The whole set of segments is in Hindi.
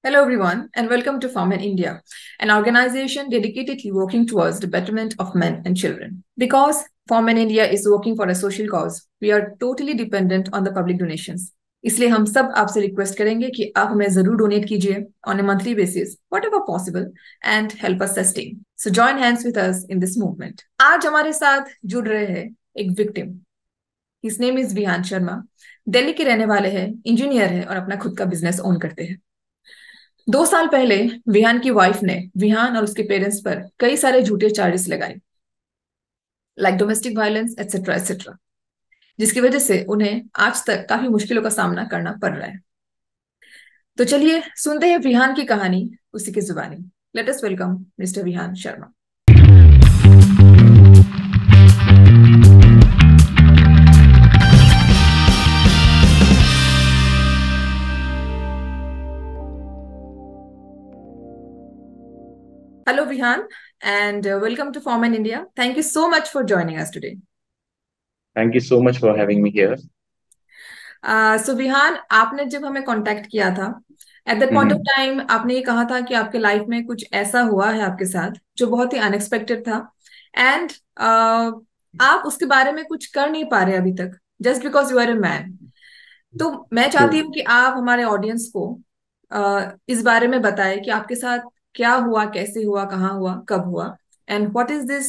Hello, everyone, and welcome to Farm in India, an organization dedicatedly working towards the betterment of men and children. Because Farm in India is working for a social cause, we are totally dependent on the public donations. इसलिए हम सब आपसे रिक्वेस्ट करेंगे कि आप हमें जरूर डोनेट कीजिए on a monthly basis whatever possible and help us sustain so join hands with us in this movement. आज हमारे साथ जुड़ रहे हैं एक victim. His name is Vihan Sharma. Delhi के रहने वाले हैं, इंजीनियर है और अपना खुद का बिजनेस ओन करते हैं। 2 साल पहले विहान की वाइफ ने विहान और उसके पेरेंट्स पर कई सारे झूठे चार्जेस लगाए, like domestic violence etcetera etcetera, जिसकी वजह से उन्हें आज तक काफी मुश्किलों का सामना करना पड़ रहा है। तो चलिए सुनते हैं विहान की कहानी उसी की जुबानी। Let us welcome mister Vihan Sharma. Hello, Vihan, and welcome to Farm in India. Thank you so much for joining us today. Thank you so much for having me here. सो विहान, आपने जब हमें कांटेक्ट किया था, at that point of hmm time आपने ये कहा था कि आपके लाइफ में कुछ ऐसा हुआ है आपके साथ जो बहुत ही अनएक्सपेक्टेड था एंड आप उसके बारे में कुछ कर नहीं पा रहे अभी तक, just because you are a man. तो मैं चाहती True. हूँ कि आप हमारे ऑडियंस को इस बारे में बताएं कि आपके साथ क्या हुआ, कैसे हुआ, कहाँ हुआ, कब हुआ, and what is this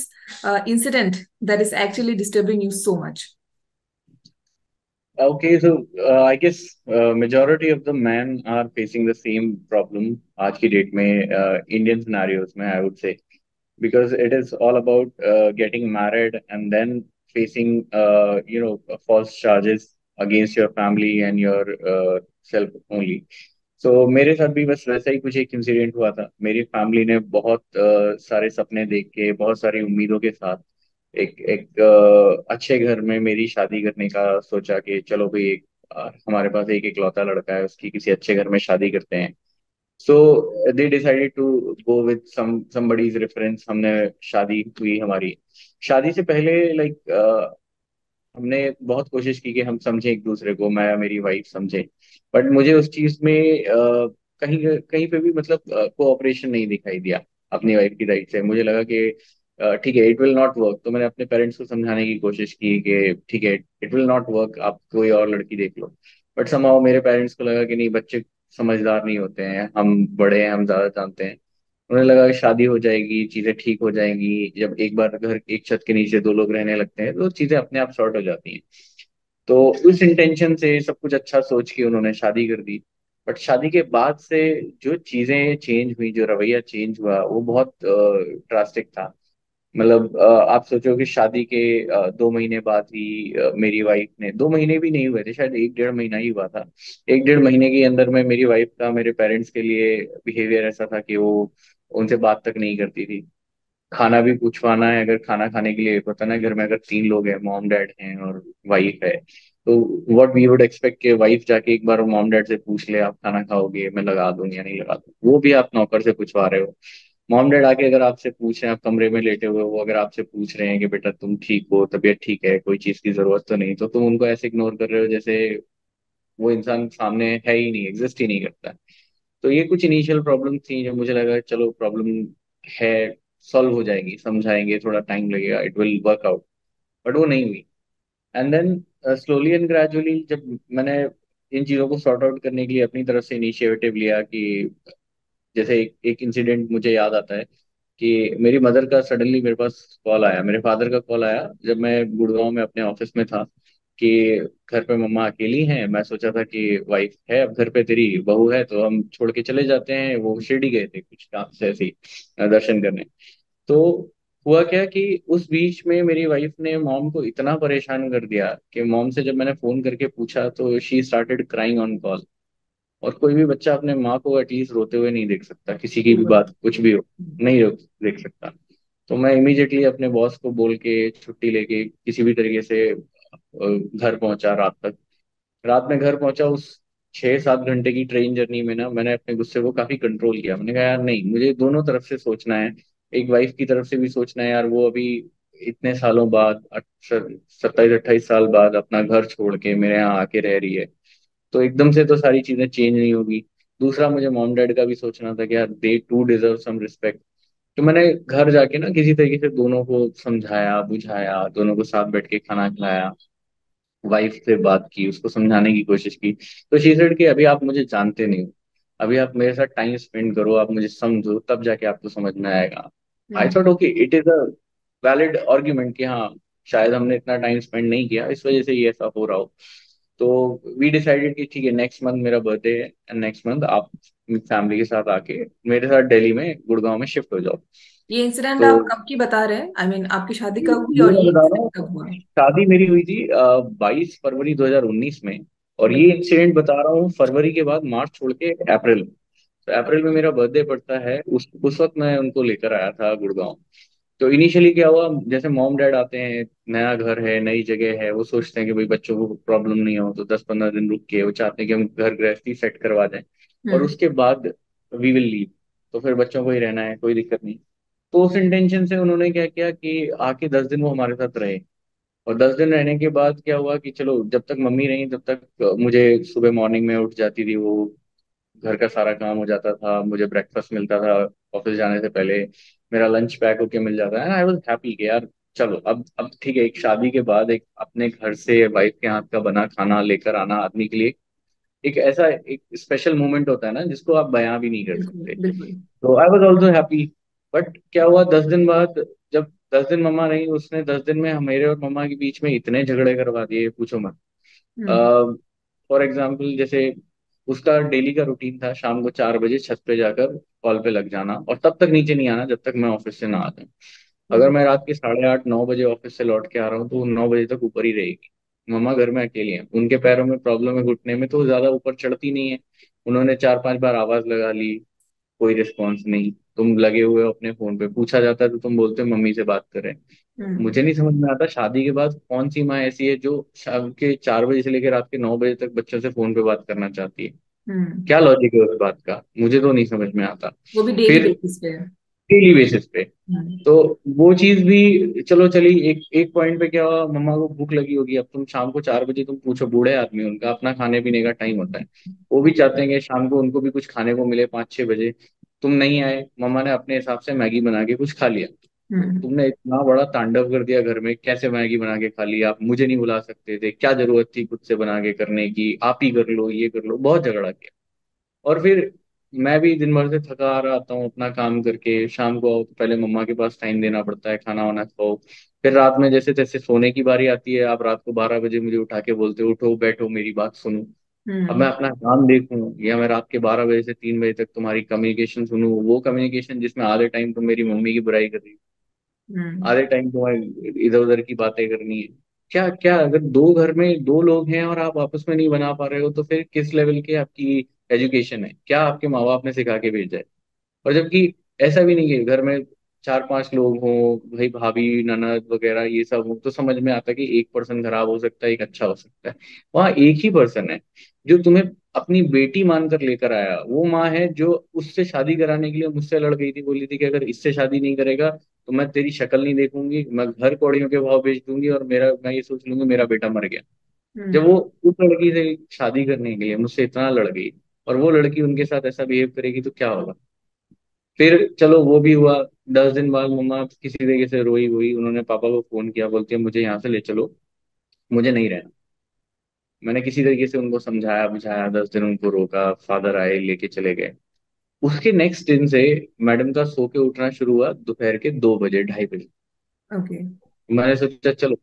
incident that is actually disturbing you so much. Okay, so I guess majority of the men are facing the same problem आज की डेट में Indian scenarios में I would say because it is all about getting married and then facing false charges against your family and your self only. So मेरे साथ भी बस वैसा ही कुछ एक इंसिडेंट हुआ था। मेरी फैमिली ने बहुत सारे सपने देख के बहुत सारी उम्मीदों के साथ एक एक अच्छे घर में मेरी शादी करने का सोचा कि चलो भाई एक हमारे पास एक इकलौता लड़का है, उसकी किसी अच्छे घर में शादी करते हैं। So they decided to go with somebody's reference. हमने शादी हुई हमारी। शादी से पहले हमने बहुत कोशिश की कि हम समझे एक दूसरे को, मैं मेरी वाइफ समझे। बट मुझे उस चीज में कहीं कहीं पे भी मतलब कोऑपरेशन नहीं दिखाई दिया अपनी वाइफ की साइड से। मुझे लगा कि ठीक है, इट विल नॉट वर्क। तो मैंने अपने पेरेंट्स को समझाने की कोशिश की कि ठीक है, इट विल नॉट वर्क, आप कोई और लड़की देख लो। बट समहाउ मेरे पेरेंट्स को लगा कि नहीं, बच्चे समझदार नहीं होते हैं, हम बड़े हैं, हम ज्यादा जानते हैं। उन्हें लगा कि शादी हो जाएगी, चीजें ठीक हो जाएंगी। जब एक बार घर एक छत के नीचे दो लोग रहने लगते हैं तो चीजें अपने आप सॉर्ट हो जाती हैं। तो उस इंटेंशन से सब कुछ अच्छा सोच के उन्होंने शादी कर दी। बट शादी के बाद से जो चीजें चेंज हुई, जो रवैया चेंज हुआ, वो बहुत ड्रास्टिक था। मतलब आप सोचो कि शादी के 2 महीने बाद ही मेरी वाइफ ने, 2 महीने भी नहीं हुए थे, शायद 1 डेढ़ महीना ही हुआ था। 1 डेढ़ महीने के अंदर में मेरी वाइफ का मेरे पेरेंट्स के लिए बिहेवियर ऐसा था कि वो उनसे बात तक नहीं करती थी। खाना भी पूछवाना है, अगर खाना खाने के लिए होता ना, घर में अगर 3 लोग हैं, मॉम डैड हैं और वाइफ है, तो व्हाट वी वुड एक्सपेक्ट कि वाइफ जाके एक बार मॉम डैड से पूछ ले, आप खाना खाओगे, मैं लगा दूं या नहीं लगा दूं। वो भी आप नौकर से पूछवा रहे हो। मॉम डैड आके अगर आपसे पूछ रहे हैं, आप कमरे में लेटे हुए हो, वो अगर आपसे पूछ रहे हैं कि बेटा तुम ठीक हो, तबीयत ठीक है, कोई चीज की जरूरत तो नहीं, तो तुम उनको ऐसे इग्नोर कर रहे हो जैसे वो इंसान सामने है ही नहीं, एग्जिस्ट ही नहीं करता। तो ये कुछ इनिशियल प्रॉब्लम थी जो मुझे लगा चलो प्रॉब्लम है, सॉल्व हो जाएगी, समझाएंगे, थोड़ा टाइम लगेगा, it will work out. But वो नहीं हुई। And then slowly and gradually जब मैंने इन चीज़ों को सॉर्ट आउट करने के लिए अपनी तरफ से इनिशिएटिव लिया कि जैसे एक इंसिडेंट मुझे याद आता है कि मेरी मदर का सडनली मेरे पास कॉल आया, मेरे फादर का कॉल आया जब मैं गुड़गांव में अपने ऑफिस में था कि घर पे मम्मा अकेली हैं। मैं सोचा था कि वाइफ है अब घर पे, तेरी बहू है, तो हम छोड़ के चले जाते हैं। वो शिरडी गए थे कुछ काम से ऐसे ही दर्शन करने। तो हुआ क्या कि उस बीच में मेरी वाइफ ने मॉम को इतना परेशान कर दिया कि मॉम से जब मैंने फोन करके पूछा तो she started crying on call. और कोई भी बच्चा अपने माँ को एटलीस्ट रोते हुए नहीं देख सकता, किसी की भी बिल्कुल। बात कुछ भी हो, नहीं देख सकता। तो मैं इमीडिएटली अपने बॉस को बोल के छुट्टी लेके किसी भी तरीके से घर पहुंचा रात तक। रात में घर पहुंचा। उस 6-7 घंटे की ट्रेन जर्नी में ना मैंने अपने गुस्से को काफी कंट्रोल किया। मैंने कहा यार नहीं, मुझे दोनों तरफ से सोचना है। एक वाइफ की तरफ से भी सोचना है यार, वो अभी इतने सालों बाद 27-28 साल बाद अपना घर छोड़ के मेरे यहाँ आके रह रही है, तो एकदम से तो सारी चीजें चेंज नहीं होगी। दूसरा मुझे मॉम डैड का भी सोचना था कि यार दे टू डिजर्व सम रिस्पेक्ट। तो मैंने घर जाके ना किसी तरीके से दोनों को समझाया बुझाया, दोनों को साथ बैठ के खाना खिलाया, वाइफ से बात की, उसको समझाने की कोशिश की। तो शी सेड कि अभी आप मुझे जानते नहीं हो, अभी आप मेरे साथ टाइम स्पेंड करो, आप मुझे समझो, तब जाके आपको समझ में आएगा। I hmm. Thought okay, it is a valid argument कि हाँ शायद हमने इतना टाइम स्पेंड नहीं किया, इस वजह से ये ऐसा हो रहा हो। तो वी डिसाइडेड कि ठीक है, नेक्स्ट मंथ मेरा बर्थडे है एंड नेक्स्ट मंथ आप फैमिली के साथ आके मेरे साथ दिल्ली में गुड़गांव में शिफ्ट हो जाओ। ये इंसिडेंट तो आप कब की बता रहे हैं? आई मीन आपकी शादी कब हुई ये और मैं ये बता रहा इंसिडेंट हूँ, कब हुआ? शादी मेरी हुई थी 22 फरवरी 2019 में। और ये बिल्कुल। इंसिडेंट बता रहा हूँ फरवरी के बाद मार्च छोड़ के अप्रैल में। तो अप्रैल में ओके। मेरा बर्थडे पड़ता है, उस वक्त मैं उनको लेकर आया था गुड़गांव। तो इनिशियली क्या हुआ, जैसे मॉम डैड आते हैं, नया घर है नई जगह है, वो सोचते हैं कि भाई बच्चों को प्रॉब्लम नहीं हो, तो 10-15 दिन रुक के वो चाहते हैं कि हम घर गृहस्थी सेट करवा दें और हम्म। उसके बाद वी विल लीव। तो फिर बच्चों को ही रहना है, कोई दिक्कत नहीं। तो उस इंटेंशन से उन्होंने क्या किया कि आके 10 दिन वो हमारे साथ रहे। और 10 दिन रहने के बाद क्या हुआ कि चलो जब तक मम्मी रही तब तक मुझे सुबह मॉर्निंग में उठ जाती थी वो, घर का सारा काम हो जाता था, मुझे ब्रेकफास्ट मिलता था ऑफिस जाने से पहले, मेरा लंच पैक होके मिल जाता है। आई वाज हैप्पी कि यार चलो अब ठीक है, एक शादी के बाद एक अपने घर से वाइफ के हाथ का बना खाना लेकर आना आदमी के लिए एक ऐसा एक स्पेशल मोमेंट होता है ना, जिसको आप बयां भी नहीं कर बिल्कुल सकते। बिल्कुल। तो I was also happy. But क्या हुआ 10 दिन बाद, जब 10 दिन मम्मा रही, उसने 10 दिन में मेरे और मम्मा के बीच में इतने झगड़े करवा दिए, पूछो मत। हम्म। फॉर एग्जाम्पल, जैसे उसका डेली का रूटीन था शाम को 4 बजे छत पे जाकर कॉल पे लग जाना और तब तक नीचे नहीं आना जब तक मैं ऑफिस से ना आ जाऊं। अगर हम्म। मैं रात के 8:30-9 बजे ऑफिस से लौट के आ रहा हूँ तो वो 9 बजे तक ऊपर ही रहेगी। मम्मा घर में अकेली हैं, उनके पैरों में प्रॉब्लम है घुटने में, तो वो ज्यादा ऊपर चढ़ती नहीं है। उन्होंने 4-5 बार आवाज लगा ली, कोई रिस्पॉन्स नहीं। तुम लगे हुए हो अपने फोन पे, पूछा जाता है तो तुम बोलते हो मम्मी से बात करें। हम्म। मुझे नहीं समझ में आता शादी के बाद कौन सी माँ ऐसी है जो शाम के 4 बजे से लेकर रात के 9 बजे तक बच्चों से फोन पे बात करना चाहती है। हम्म। क्या लॉजिक है उस बात का, मुझे तो नहीं समझ में आता। वो भी डेली फिर बेसिस पे। डेली बेसिस पे। हम्म। तो वो चीज भी चलो चली, एक एक पॉइंट पे क्या हुआ, मम्मा को भूख लगी होगी, अब तुम शाम को 4 बजे तुम पूछो, बूढ़े आदमी उनका अपना खाने पीने का टाइम होता है, वो भी चाहते हैं कि शाम को उनको भी कुछ खाने को मिले 5-6 बजे। तुम नहीं आए, मम्मा ने अपने हिसाब से मैगी बना के कुछ खा लिया। हम्म। तुमने इतना बड़ा तांडव कर दिया घर में, कैसे मैगी बना के खा लिया, आप मुझे नहीं बुला सकते थे, क्या जरूरत थी खुद से बना के करने की, आप ही कर लो ये कर लो, बहुत झगड़ा किया। और फिर मैं भी दिन भर से थका आ रहा आता हूँ अपना काम करके, शाम को आओ तो पहले मम्मा के पास टाइम देना पड़ता है, खाना वाना खाओ। फिर रात में जैसे तैसे सोने की बारी आती है, आप रात को 12 बजे मुझे उठा के बोलते हो उठो बैठो मेरी बात सुनो। अब मैं हम्म। अपना काम देखूं या मैं रात के 12 बजे से 3 बजे तक तुम्हारी कम्युनिकेशन सुनूं, वो कम्युनिकेशन जिसमें आधे टाइम तुम मेरी मम्मी की बुराई कर रही हो, हम्म। आधे टाइम तुम्हें इधर उधर की बातें करनी है। क्या क्या अगर दो घर में दो लोग हैं और आप आपस में नहीं बना पा रहे हो, तो फिर किस लेवल की आपकी एजुकेशन है, क्या आपके माँ बाप ने सिखा के भेजा है। और जबकि ऐसा भी नहीं है, घर में 4-5 लोग हों, भाई भाभी ननद वगैरह ये सब हो, तो समझ में आता है कि एक पर्सन खराब हो सकता है एक अच्छा हो सकता है। वहाँ एक ही पर्सन है जो तुम्हें अपनी बेटी मानकर लेकर आया, वो माँ है जो उससे शादी कराने के लिए मुझसे लड़ गई थी, बोली थी कि अगर इससे शादी नहीं करेगा तो मैं तेरी शक्ल नहीं देखूंगी, मैं घर कौड़ियों के भाव बेच दूंगी और मेरा मैं ये सोच लूंगी मेरा बेटा मर गया। जब वो हम्म। उस लड़की से शादी करने के लिए मुझसे इतना लड़ गई और वो लड़की उनके साथ ऐसा बिहेव करेगी तो क्या होगा। फिर चलो वो भी हुआ। 10 दिन बाद मम्मा किसी तरीके से रोई हुई, उन्होंने पापा को फोन किया, बोलती है मुझे यहाँ से ले चलो, मुझे नहीं रहना। मैंने किसी तरीके से उनको समझाया बुझाया, 10 दिन उनको रोका, फादर आए लेके चले गए। उसके नेक्स्ट दिन से मैडम का सो के उठना शुरू हुआ दोपहर के 2 बजे 2:30 बजे। ओके। मैंने सोचा चलो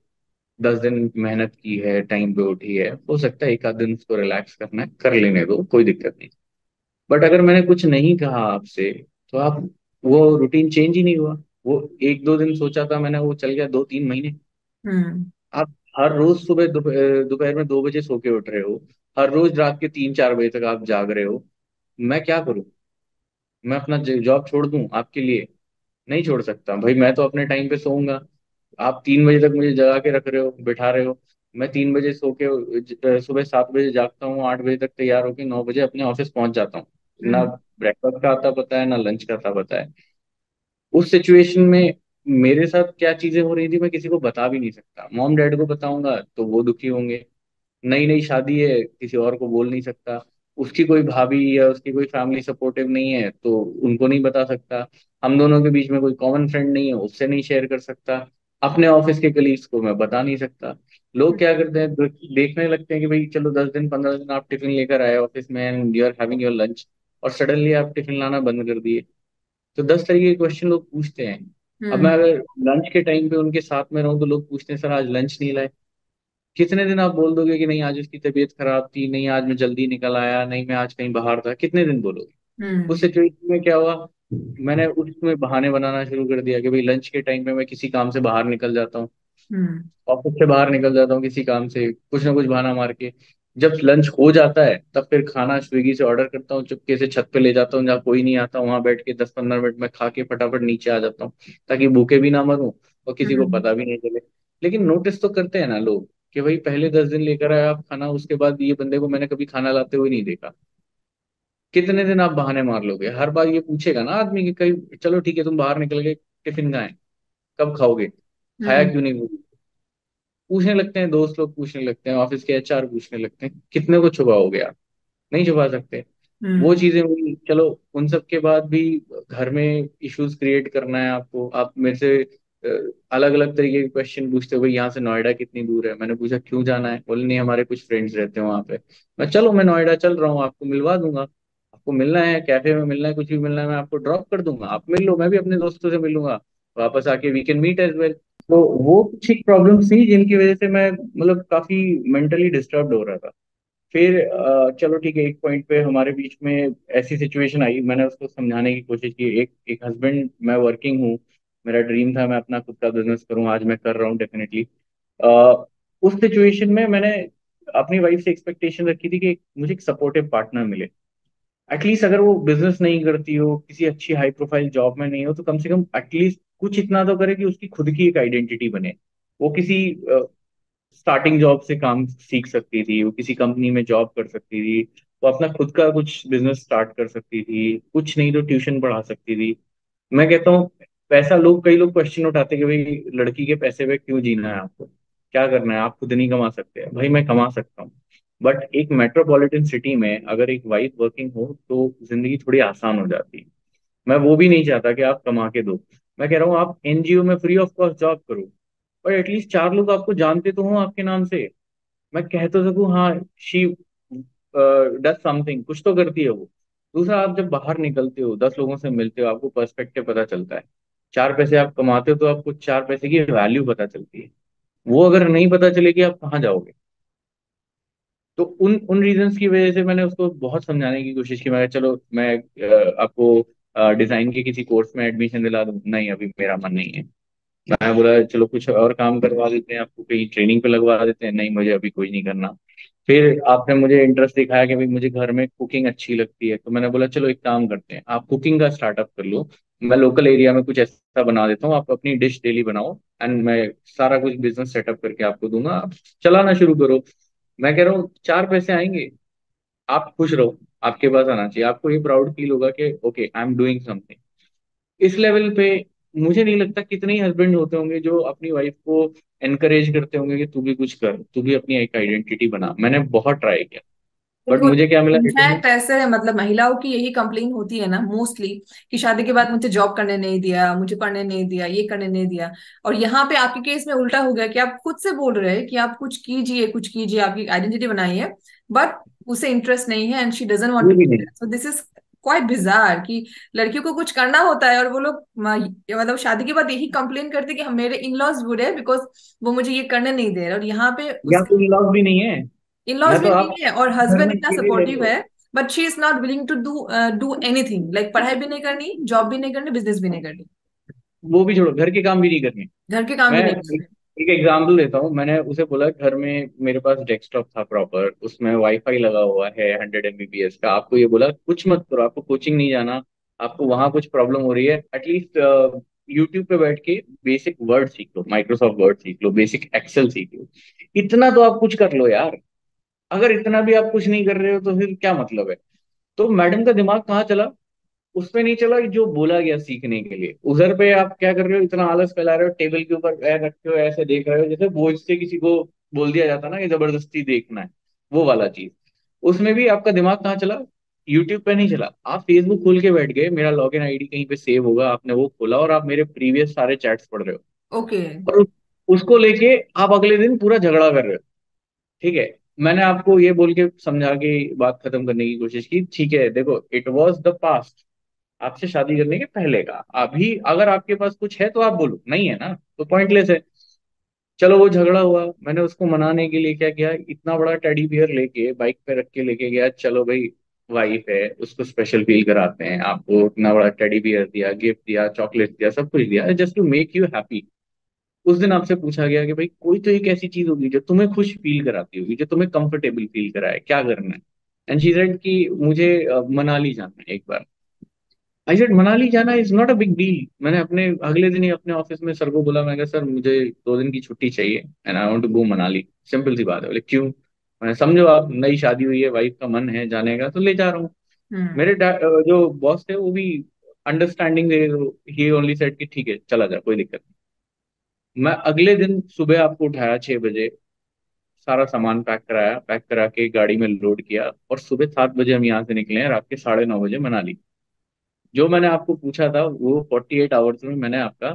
10 दिन मेहनत की है, टाइम पे उठी है, हो सकता है एक आध दिन उसको रिलैक्स करना है, कर लेने दो, कोई दिक्कत नहीं। बट अगर मैंने कुछ नहीं कहा आपसे तो आप, वो रूटीन चेंज ही नहीं हुआ। वो 1-2 दिन सोचा था मैंने, वो चल गया 2-3 महीने। हम्म। आप हर रोज सुबह दोपहर में 2 बजे सो के उठ रहे हो, हर रोज रात के 3-4 बजे तक आप जाग रहे हो। मैं क्या करूं, मैं अपना जॉब छोड़ दूं आपके लिए? नहीं छोड़ सकता भाई, मैं तो अपने टाइम पे सोऊंगा। आप 3 बजे तक मुझे जगा के रख रहे हो, बिठा रहे हो। मैं 3 बजे सो के सुबह 7 बजे जागता हूँ, 8 बजे तक तैयार होके 9 बजे अपने ऑफिस पहुंच जाता हूँ। ना हम्म। ब्रेकफास्ट का आता पता है ना लंच का आता पता है। उस सिचुएशन में मेरे साथ क्या चीजें हो रही थी मैं किसी को बता भी नहीं सकता, मॉम डैड को बताऊंगा तो वो दुखी होंगे, नई नई शादी है किसी और को बोल नहीं सकता। उसकी कोई भाभी या उसकी कोई फैमिली सपोर्टिव नहीं है तो उनको नहीं बता सकता। हम दोनों के बीच में कोई कॉमन फ्रेंड नहीं है, उससे नहीं शेयर कर सकता। अपने ऑफिस के कलीग्स को मैं बता नहीं सकता। लोग क्या करते हैं, देखने लगते हैं कि भाई चलो 10 दिन 15 दिन आप टिफिन लेकर आए ऑफिस में and you are having your lunch, और सडनली आप टिफिन लाना बंद कर दिए। तो 10 तरीके के क्वेश्चन लोग पूछते हैं। अब मैं हम्म। अगर लंच के टाइम पे उनके साथ में रहूं तो लोग पूछते हैं, सर आज लंच नहीं लाए। कितने दिन आप बोल दोगे कि नहीं आज उसकी तबीयत खराब थी, नहीं आज मैं जल्दी निकल आया, नहीं मैं आज कहीं बाहर था, कितने दिन बोलोगे? उस हम्म। सिचुएशन में क्या हुआ, मैंने उसमें बहाने बनाना शुरू कर दिया कि भाई लंच के टाइम पे मैं किसी काम से बाहर निकल जाता हूँ, हम्म। ऑफिस से बाहर निकल जाता हूँ किसी काम से, कुछ ना कुछ बहाना मार के। जब लंच हो जाता है तब फिर खाना स्विगी से ऑर्डर करता हूँ, चुपके से छत पे ले जाता हूँ जहाँ कोई नहीं आता, वहां बैठ के 10 15 मिनट में खा के फटाफट नीचे आ जाता हूँ, ताकि भूखे भी ना मरूं और किसी को हम्म। पता भी नहीं चले। लेकिन नोटिस तो करते हैं ना लोग कि भाई पहले 10 दिन लेकर आए आप खाना, उसके बाद ये बंदे को मैंने कभी खाना लाते हुए नहीं देखा। कितने दिन आप बहाने मार लोगे? हर बार ये पूछेगा ना आदमी कि कहीं चलो ठीक है तुम बाहर निकल गए, टिफिन कहाँ है, कब खाओगे, खाया हम्म। क्यों नहीं? पूछने लगते हैं, दोस्त लोग पूछने लगते हैं, ऑफिस के एचआर पूछने लगते हैं, कितने को छुपाओगे आप? नहीं छुपा सकते। वो हम्म। चीजें हुई, चलो उन सब के बाद भी घर में इश्यूज क्रिएट करना है आपको, आप मेरे से अलग अलग तरीके के क्वेश्चन पूछते हो, भाई यहाँ से नोएडा कितनी दूर है? मैंने पूछा क्यों जाना है? बोले नहीं हमारे कुछ फ्रेंड्स रहते हैं वहाँ पे। मैं नोएडा चल रहा हूँ, आपको मिलवा दूंगा। आपको मिलना है, कैफे में मिलना है, कुछ भी मिलना है, मैं आपको ड्रॉप कर दूंगा, आप मिल लो, मैं भी अपने दोस्तों से मिलूंगा, वापस आके we can meet as well. तो वो कुछ एक प्रॉब्लम्स थी जिनकी वजह से मैं मतलब काफी मेंटली डिस्टर्ब्ड हो रहा था। फिर चलो ठीक है, एक पॉइंट पे हमारे बीच में ऐसी सिचुएशन आई, मैंने उसको समझाने की कोशिश की। एक एक हस्बैंड, मैं वर्किंग हूँ, मेरा ड्रीम था मैं अपना खुद का बिजनेस करूँ, आज मैं कर रहा हूँ डेफिनेटली। उस सिचुएशन में मैंने अपनी वाइफ से एक्सपेक्टेशन रखी थी कि मुझे एक सपोर्टिव पार्टनर मिले। एटलीस्ट अगर वो बिजनेस नहीं करती हो, किसी अच्छी हाई प्रोफाइल जॉब में नहीं हो, तो कम से कम एटलीस्ट कुछ इतना तो करे कि उसकी खुद की एक आइडेंटिटी बने। वो किसी स्टार्टिंग जॉब से काम सीख सकती थी, वो किसी कंपनी में जॉब कर सकती थी, वो अपना खुद का कुछ बिजनेस स्टार्ट कर सकती थी, कुछ नहीं तो ट्यूशन पढ़ा सकती थी। मैं कहता हूँ पैसा, लोग कई लोग क्वेश्चन उठाते हैं कि भाई लड़की के पैसे पे क्यों जीना है आपको, क्या करना है, आप खुद नहीं कमा सकते हैं? भाई मैं कमा सकता हूँ, बट एक मेट्रोपॉलिटन सिटी में अगर एक वाइफ वर्किंग हो तो जिंदगी थोड़ी आसान हो जाती है। मैं वो भी नहीं चाहता कि आप कमा के दो। मैं कह रहा हूँ आप एनजीओ में फ्री ऑफ कॉस्ट जॉब करो, और एटलीस्ट 4 लोग आपको जानते तो हों आपके नाम से, मैं कह तो सकूं हाँ शी डज समथिंग, कुछ तो करती है वो। दूसरा, आप जब बाहर निकलते हो 10 लोगों से मिलते हो, आपको पर्सपेक्टिव पता चलता है। 4 पैसे आप कमाते हो तो आपको 4 पैसे की वैल्यू पता चलती है। वो अगर नहीं पता चलेगी आप कहाँ जाओगे? तो उन उन रीजंस की वजह से मैंने उसको बहुत समझाने की कोशिश की। मैं कहा, चलो मैं आपको डिजाइन के किसी कोर्स में एडमिशन दिला दूं, नहीं अभी मेरा मन नहीं है। मैं बोला चलो कुछ और काम करवा देते हैं, आपको कहीं ट्रेनिंग पे लगवा देते हैं, नहीं मुझे अभी कोई नहीं करना। फिर आपने मुझे इंटरेस्ट दिखाया कि भाई मुझे घर में कुकिंग अच्छी लगती है, तो मैंने बोला चलो एक काम करते हैं, आप कुकिंग का स्टार्टअप कर लो, मैं लोकल एरिया में कुछ ऐसा बना देता हूँ, आप अपनी डिश डेली बनाओ एंड मैं सारा कुछ बिजनेस सेटअप करके आपको दूंगा, आप चलाना शुरू करो। मैं कह रहा हूँ 4 पैसे आएंगे, आप खुश रहो, आपके पास आना चाहिए, आपको ये प्राउड फील होगा कि okay I am doing something. इस लेवल पे मुझे नहीं लगता कितने ही हस्बैंड होते होंगे जो अपनी वाइफ को एनकरेज करते होंगे कि तू भी कुछ कर, तू भी अपनी एक आइडेंटिटी बना। मैंने बहुत ट्राई किया, बट बिल्कुल। मुझे क्या मिला रिटर्न में? इनफैक्ट ऐसे है, मतलब महिलाओं की यही कंप्लेन होती है ना मोस्टली, कि शादी के बाद मुझे जॉब करने नहीं दिया, मुझे पढ़ने नहीं दिया, ये करने नहीं दिया। और यहाँ पे आपके केस में उल्टा हो गया कि आप खुद से बोल रहे हैं कि आप कुछ कीजिए, आपकी आइडेंटिटी बनाइए, बट उसे इंटरेस्ट नहीं है एंड शी डजंट वांट वो टू भी डू नहीं। That. So this is quite bizarre कि लड़कियों को कुछ करना होता है और वो लोग मतलब शादी के बाद यही कंप्लेन करते हैं कि हम, मेरे इन लॉज बुरे हैं बिकॉज वो मुझे ये करने नहीं दे रहे, और यहाँ पे या कोई लॉस भी नहीं है, इन लॉज या भी तो आप नहीं है और घर हस्बैंड में इतना अकेले रह सपोर्टिव लो। है, but she is not willing to do do anything, like पढ़ाई भी नहीं करनी, जॉब भी नहीं करनी, बिजनेस भी नहीं करनी, वो भी छोड़ो, घर के काम भी नहीं करने। घर के काम भी मैं नहीं एक, करने। एक एग्जाम्पल देता हूँ। मैंने उसे बोला घर में मेरे पास डेस्कटॉप था प्रॉपर, उसमें वाईफाई लगा हुआ है 100 MBPS का, आपको ये बोला कुछ मत करो, आपको कोचिंग नहीं जाना, आपको वहां कुछ प्रॉब्लम हो रही है, एटलीस्ट यूट्यूब पे बैठ के बेसिक वर्ड सीख लो, माइक्रोसॉफ्ट वर्ड सीख लो, बेसिक एक्सेल सीख लो, इतना तो आप कुछ कर लो यार। अगर इतना भी आप कुछ नहीं कर रहे हो तो फिर क्या मतलब है? तो मैडम का दिमाग कहाँ चला? उस पे नहीं चला जो बोला गया सीखने के लिए, उधर पे आप क्या कर रहे हो, इतना आलस फैला रहे हो, टेबल के ऊपर पैर रखे हो, ऐसे देख रहे हो जैसे बोझ से किसी को बोल दिया जाता ना कि जबरदस्ती देखना है, वो वाला चीज। उसमें भी आपका दिमाग कहाँ चला? यूट्यूब पे नहीं चला, आप फेसबुक खोल के बैठ गए, मेरा लॉगिन आईडी कहीं पे सेव होगा, आपने वो खोला और आप मेरे प्रीवियस सारे चैट्स पढ़ रहे हो। ओके। और उसको लेके आप अगले दिन पूरा झगड़ा कर रहे हो। ठीक है, मैंने आपको ये बोल के समझा के बात खत्म करने की कोशिश की, ठीक है देखो, इट वॉज द पास्ट, आपसे शादी करने के पहले का। अभी अगर आपके पास कुछ है तो आप बोलो, नहीं है ना तो पॉइंटलेस है। चलो वो झगड़ा हुआ, मैंने उसको मनाने के लिए क्या किया, इतना बड़ा टेडी बियर लेके बाइक पे रख के लेके गया, चलो भाई वाइफ है उसको स्पेशल फील कराते हैं, आपको इतना बड़ा टेडी बियर दिया, गिफ्ट दिया, चॉकलेट दिया, सब कुछ दिया just to make you happy. उस दिन आपसे पूछा गया कि भाई कोई तो एक ऐसी चीज होगी जो तुम्हें खुश फील कराती होगी, जो तुम्हें कंफर्टेबल फील कराए, क्या करना है? एंड शी सेड कि मुझे मनाली जाना है एक बार। आई सेड मनाली जाना is not a big deal. मैंने अपने अगले दिन ही अपने ऑफिस में सर को बोला, मैं कहा सर मुझे 2 दिन की छुट्टी चाहिए and I want to go Manali. Simple सी बात है। बोले क्यों? मैंने, समझो आप नई शादी हुई है, वाइफ का मन है जाने का तो ले जा रहा हूँ। हम्म। मेरे जो बॉस थे वो भी अंडरस्टैंडिंग थे, ही ओनली सेड कि ठीक है चला जा, कोई दिक्कत नहीं। मैं अगले दिन सुबह आपको उठाया 6 बजे, सारा सामान पैक कराया, पैक करा के गाड़ी में लोड किया और सुबह 7 बजे हम यहाँ से निकले हैं, रात के 9:30 बजे मनाली। जो मैंने आपको पूछा था वो 48 आवर्स में मैंने आपका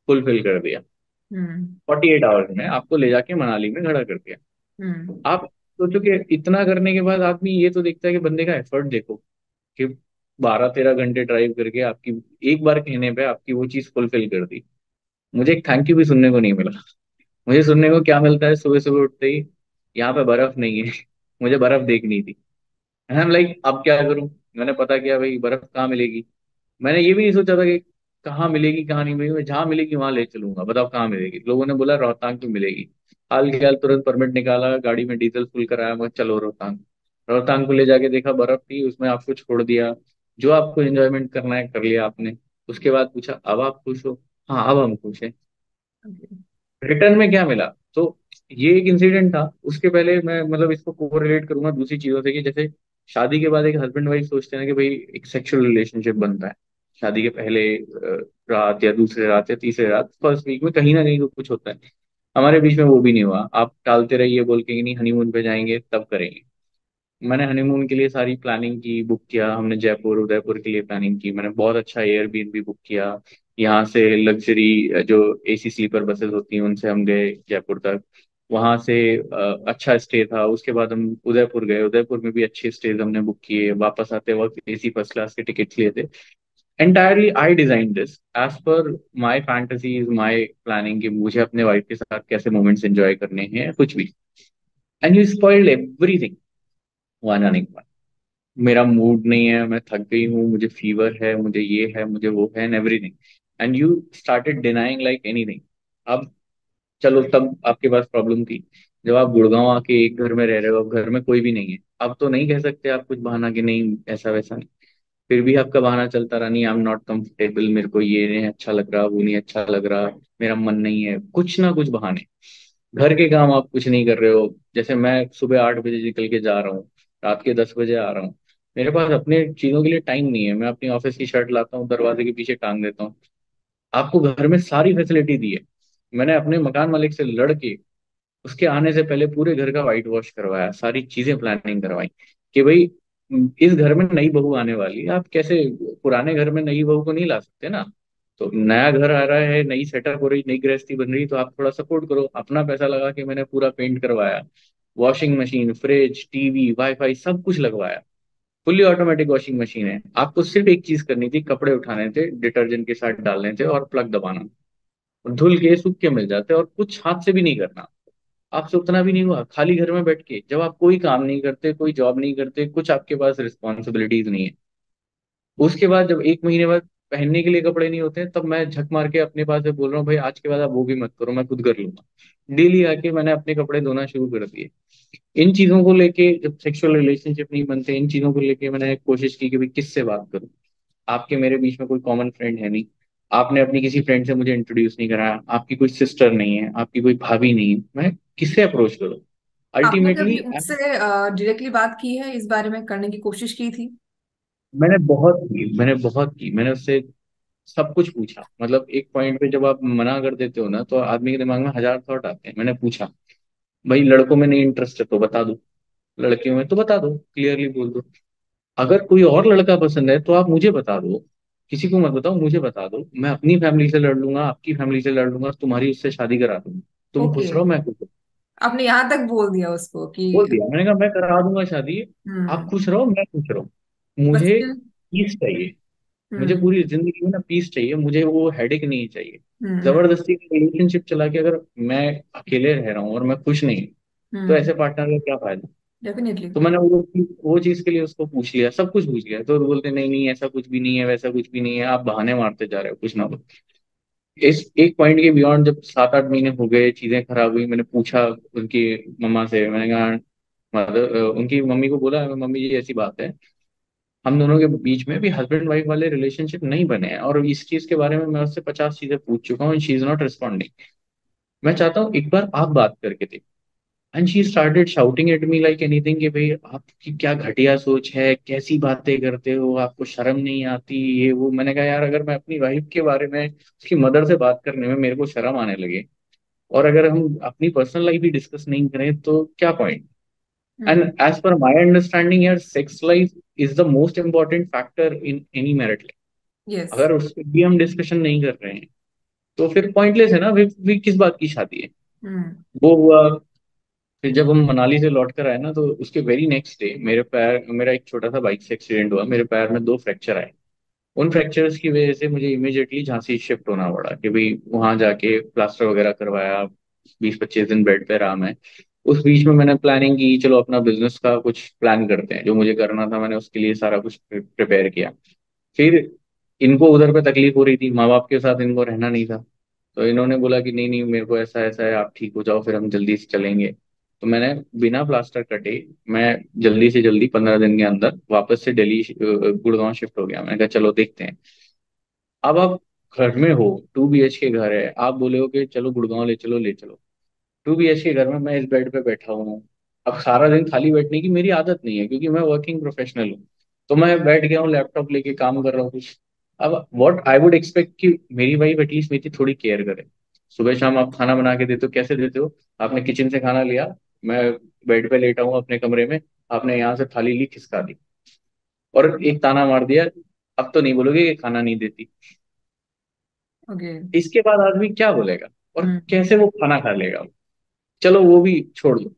फुलफिल कर दिया। हम्म। 48 आवर्स में आपको ले जाके मनाली में खड़ा कर दिया। हम्म। आप सोचो कि इतना करने के बाद आदमी ये तो देखता है कि बंदे का एफर्ट देखो, कि 12-13 घंटे ड्राइव करके आपकी एक बार कहने पे आपकी वो चीज फुलफिल कर दी। मुझे एक थैंक यू भी सुनने को नहीं मिला। मुझे सुनने को क्या मिलता है, सुबह सुबह उठते ही यहाँ पे बर्फ नहीं है, मुझे बर्फ देखनी थी। हम लाइक अब क्या करूं? मैंने पता किया भाई बर्फ कहाँ मिलेगी। मैंने ये भी नहीं सोचा था कि कहाँ मिलेगी कहाँ नहीं मिलेगी, मैं जहाँ मिलेगी वहां ले चलूंगा, बताओ कहाँ मिलेगी। लोगों ने बोला रोहतांग की मिलेगी। हाल के हाल तुरंत परमिट निकाला, गाड़ी में डीजल फुल कराया, मैं चलो रोहतांग। रोहतांग को ले जाके देखा, बर्फ थी उसमें, आपको छोड़ दिया, जो आपको एंजॉयमेंट करना है कर लिया आपने। उसके बाद पूछा अब आप खुश हो? हाँ अब हम खुश हैं। ओके। रिटर्न में क्या मिला? तो ये एक इंसिडेंट था। उसके पहले मैं मतलब इसको कोरिलेट करूंगा दूसरी चीजों से, कि जैसे शादी के बाद एक हस्बैंड वाइफ सोचते हैं कि भाई एक सेक्सुअल रिलेशनशिप बनता है शादी के पहले, रात या दूसरे रात या तीसरे रात, फर्स्ट वीक में कहीं ना कहीं तो कुछ होता है। हमारे बीच में वो भी नहीं हुआ, आप टालते रहिए बोल के कि नहीं हनीमून पे जाएंगे तब करेंगे। मैंने हनीमून के लिए सारी प्लानिंग की, बुक किया, हमने जयपुर उदयपुर के लिए प्लानिंग की, मैंने बहुत अच्छा एयरबीएनबी बुक किया। यहाँ से लग्जरी जो एसी स्लीपर बसेस होती हैं उनसे हम गए जयपुर तक। वहां से अच्छा स्टे था। उसके बाद हम उदयपुर गए, उदयपुर में भी अच्छे स्टेज हमने बुक किए, वापस आते वक्त एसी फर्स्ट क्लास के टिकट्स लिए थे। Entirely I design this as per my fantasies, my planning, कि मुझे अपने वाइफ के साथ कैसे मोमेंट्स एंजॉय करने हैं कुछ भी। And you spoiled everything one and one. मेरा मूड नहीं है, मैं थक गई हूँ, मुझे फीवर है, मुझे ये है, मुझे वो है, and everything. And you started denying like anything. अब चलो तब आपके पास प्रॉब्लम थी जब आप गुड़गांव आके एक घर में रह रहे हो, अब घर में कोई भी नहीं है, अब तो नहीं कह सकते आप कुछ बहाना कि नहीं ऐसा वैसा नहीं। फिर भी आपका बहाना चलता रहा, नहीं आई एम नॉट कंफर्टेबल, मेरे को ये नहीं अच्छा लग रहा, वो नहीं अच्छा लग रहा, मेरा मन नहीं है, कुछ ना कुछ बहाने। घर के काम आप कुछ नहीं कर रहे हो। जैसे मैं सुबह 8 बजे निकल के जा रहा हूँ, रात के 10 बजे आ रहा हूँ, मेरे पास अपने चीजों के लिए टाइम नहीं है। मैं अपनी ऑफिस की शर्ट लाता हूँ, दरवाजे के पीछे टांग देता हूँ। आपको घर में सारी फैसिलिटी दी है। मैंने अपने मकान मालिक से लड़ के उसके आने से पहले पूरे घर का व्हाइट वॉश करवाया, सारी चीजें प्लानिंग करवाई कि भाई इस घर में नई बहू आने वाली है, आप कैसे पुराने घर में नई बहू को नहीं ला सकते ना। तो नया घर आ रहा है, नई सेटअप हो रही, नई गृहस्थी बन रही, तो आप थोड़ा सपोर्ट करो। अपना पैसा लगा के मैंने पूरा पेंट करवाया, washing machine, fridge, TV, wifi सब कुछ लगवाया। फुल्ली ऑटोमेटिक वॉशिंग मशीन है। आपको सिर्फ एक चीज करनी थी, कपड़े उठाने थे, डिटर्जेंट के साथ डालने थे और प्लग दबाना, धुल के सूख के मिल जाते, और कुछ हाथ से भी नहीं करना। आपसे उतना भी नहीं हुआ, खाली घर में बैठ के जब आप कोई काम नहीं करते, कोई जॉब नहीं करते, कुछ आपके पास रिस्पॉन्सिबिलिटीज नहीं है, उसके बाद जब 1 महीने बाद पहनने के लिए कपड़े नहीं होते हैं, तब मैं झक मार के अपने पास से बोल रहा हूँ भाई आज के बाद आप वो भी मत करो, मैं खुद कर लूंगा। डेली आके मैंने अपने कपड़े धोना शुरू कर दिए। इन चीजों को लेके जब सेक्सुअल रिलेशनशिप नहीं बनते, इन चीजों को लेके मैंने कोशिश की कि भाई किससे बात करूं। आपके मेरे बीच में कोई कॉमन फ्रेंड है नहीं, आपने अपनी किसी फ्रेंड से मुझे इंट्रोड्यूस नहीं कराया, आपकी कोई सिस्टर नहीं है, आपकी कोई भाभी नहीं है, मैं किससे अप्रोच करूं? आपने अल्टीमेटली कभी उससे डायरेक्टली बात की है, इस बारे में करने की कोशिश की थी? मैंने बहुत की, मैंने उससे सब कुछ पूछा। मतलब एक पॉइंट पे जब आप मना कर देते हो ना, तो आदमी के दिमाग में हजार थॉट आते हैं। मैंने पूछा भाई लड़कों में नहीं इंटरेस्ट है तो बता दो, लड़कियों में तो बता दो, क्लियरली बोल दो। अगर कोई और लड़का पसंद है तो आप मुझे बता दो, किसी को मत बताओ, मुझे बता दो। मैं अपनी फैमिली से लड़ लूंगा, आपकी फैमिली से लड़ लूंगा, तुम्हारी उससे शादी करा दूंगा। तुम ओके, खुश रहो, मैं खुश हूँ। आपने यहाँ तक बोल दिया उसको कि। बोल दिया, मैंने कहा मैं करा दूंगा शादी। आप हम्म। खुश रहो, मैं खुश रहूँ। बट मुझे स्टिल। पीस चाहिए। मुझे हम्म। पूरी जिंदगी में ना पीस चाहिए, मुझे वो हेडेक नहीं चाहिए। हम्म। जबरदस्ती रिलेशनशिप चला के अगर मैं अकेले रह रहा हूँ और मैं खुश नहीं हूँ, तो हम्म। ऐसे पार्टनर का क्या फायदा। डेफिनेटली। तो मैंने वो चीज के लिए उसको पूछ लिया, सब कुछ पूछ लिया, तो बोलते नहीं नहीं ऐसा कुछ भी नहीं है, वैसा कुछ भी नहीं है, आप बहाने मारते जा रहे हो कुछ ना कुछ। इस एक पॉइंट के बियॉन्ड जब 7-8 महीने हो गए, चीजें खराब हुई, मैंने पूछा उनकी मम्मा से, मैंने कहा मदर, उनकी मम्मी को बोला, मम्मी जी ऐसी बात है, हम दोनों के बीच में भी हस्बैंड वाइफ वाले रिलेशनशिप नहीं बने हैं, और इस चीज के बारे में मैं उससे 50 चीजें पूछ चुका हूँ, शी इज नॉट रिस्पॉन्डिंग। मैं चाहता हूँ एक बार आप बात करके देखो। And she started shouting at me like anything, कि भाई आपकी क्या घटिया सोच है, कैसी बातें करते हो, आपको शर्म नहीं आती, ये वो। मैंने कहा यार, अगर मैं अपनी वाइफ के बारे में उसकी मदर से बात करने में मेरे को शर्म आने लगे, और अगर हम अपनी पर्सनल लाइफ भी डिस्कस नहीं करें, तो क्या point. Hmm. And as per my understanding यार, sex life is the most important factor in any married life. Yes. अगर उस पर भी हम डिस्कशन नहीं कर रहे हैं, तो फिर पॉइंटलेस है ना, फिर किस बात की शादी है। हम्म। वो हुआ। फिर जब हम मनाली से लौट कर आए ना, तो उसके वेरी नेक्स्ट डे मेरा एक छोटा सा बाइक से एक्सीडेंट हुआ, मेरे पैर में 2 फ्रैक्चर आए। उन फ्रैक्चर्स की वजह से मुझे इमीडिएटली झांसी शिफ्ट होना पड़ा, कि भाई वहां जाके प्लास्टर वगैरह करवाया, 20-25 दिन बेड पे रहा मैं। उस बीच में मैंने प्लानिंग की, चलो अपना बिजनेस का कुछ प्लान करते हैं, जो मुझे करना था मैंने उसके लिए सारा कुछ प्रिपेयर किया। फिर इनको उधर पे तकलीफ हो रही थी, माँ बाप के साथ इनको रहना नहीं था। तो इन्होंने बोला कि नहीं नहीं, मेरे को ऐसा ऐसा है, आप ठीक हो जाओ फिर हम जल्दी से चलेंगे। तो मैंने बिना प्लास्टर कटे, मैं जल्दी से जल्दी 15 दिन के अंदर वापस से दिल्ली गुड़गांव शिफ्ट हो गया। मैंने कहा चलो देखते हैं। अब आप घर में हो, 2 BHK घर है, आप बोले हो कि चलो गुड़गांव ले चलो ले चलो। 2 BHK घर में मैं इस बेड पे बैठा हूँ। अब सारा दिन खाली बैठने की मेरी आदत नहीं है, क्योंकि मैं वर्किंग प्रोफेशनल हूँ। तो मैं बैठ गया हूँ, लैपटॉप लेके काम कर रहा हूँ कुछ। अब व्हाट आई वुड एक्सपेक्ट कि मेरी वाइफ एटलीस्ट मेरी थोड़ी केयर करे। सुबह शाम आप खाना बना के देते हो, कैसे देते हो। आपने किचन से खाना लिया, मैं बेड पे लेटा हूँ अपने कमरे में, आपने यहाँ से थाली ली, खिसका दी, और एक ताना मार दिया, अब तो नहीं बोलोगे कि खाना नहीं देती। ओके। इसके बाद आदमी क्या बोलेगा, और हम्म। कैसे वो खाना खा लेगा। चलो वो भी छोड़ दो,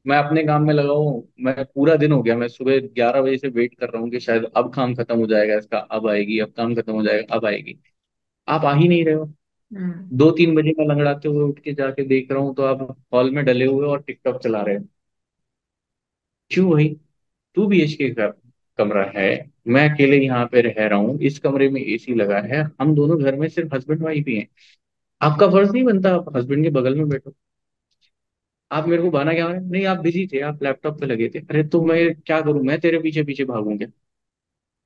मैं अपने काम में लगा हूँ। मैं पूरा दिन हो गया, मैं सुबह 11 बजे से वेट कर रहा हूँ कि शायद अब काम खत्म हो जाएगा इसका, अब आएगी, अब काम खत्म हो जाएगा, अब आएगी। आप आ ही नहीं रहे हो। हम्म। 2-3 बजे का लंगड़ाते हुए उठ के जाके देख रहा हूँ, तो आप हॉल में डले हुए और टिकटॉक चला रहे हो। क्यों भाई। 2 BHK का कमरा है, मैं अकेले यहाँ पे रह रहा हूँ, इस कमरे में AC लगा है, हम दोनों घर में सिर्फ हस्बैंड वाइफ ही हैं। आपका फर्ज नहीं बनता आप हस्बैंड के बगल में बैठो। आप मेरे को बहाना क्या है, नहीं आप बिजी थे, आप लैपटॉप पे लगे थे। अरे तो मैं क्या करूं, मैं तेरे पीछे पीछे भागूं क्या।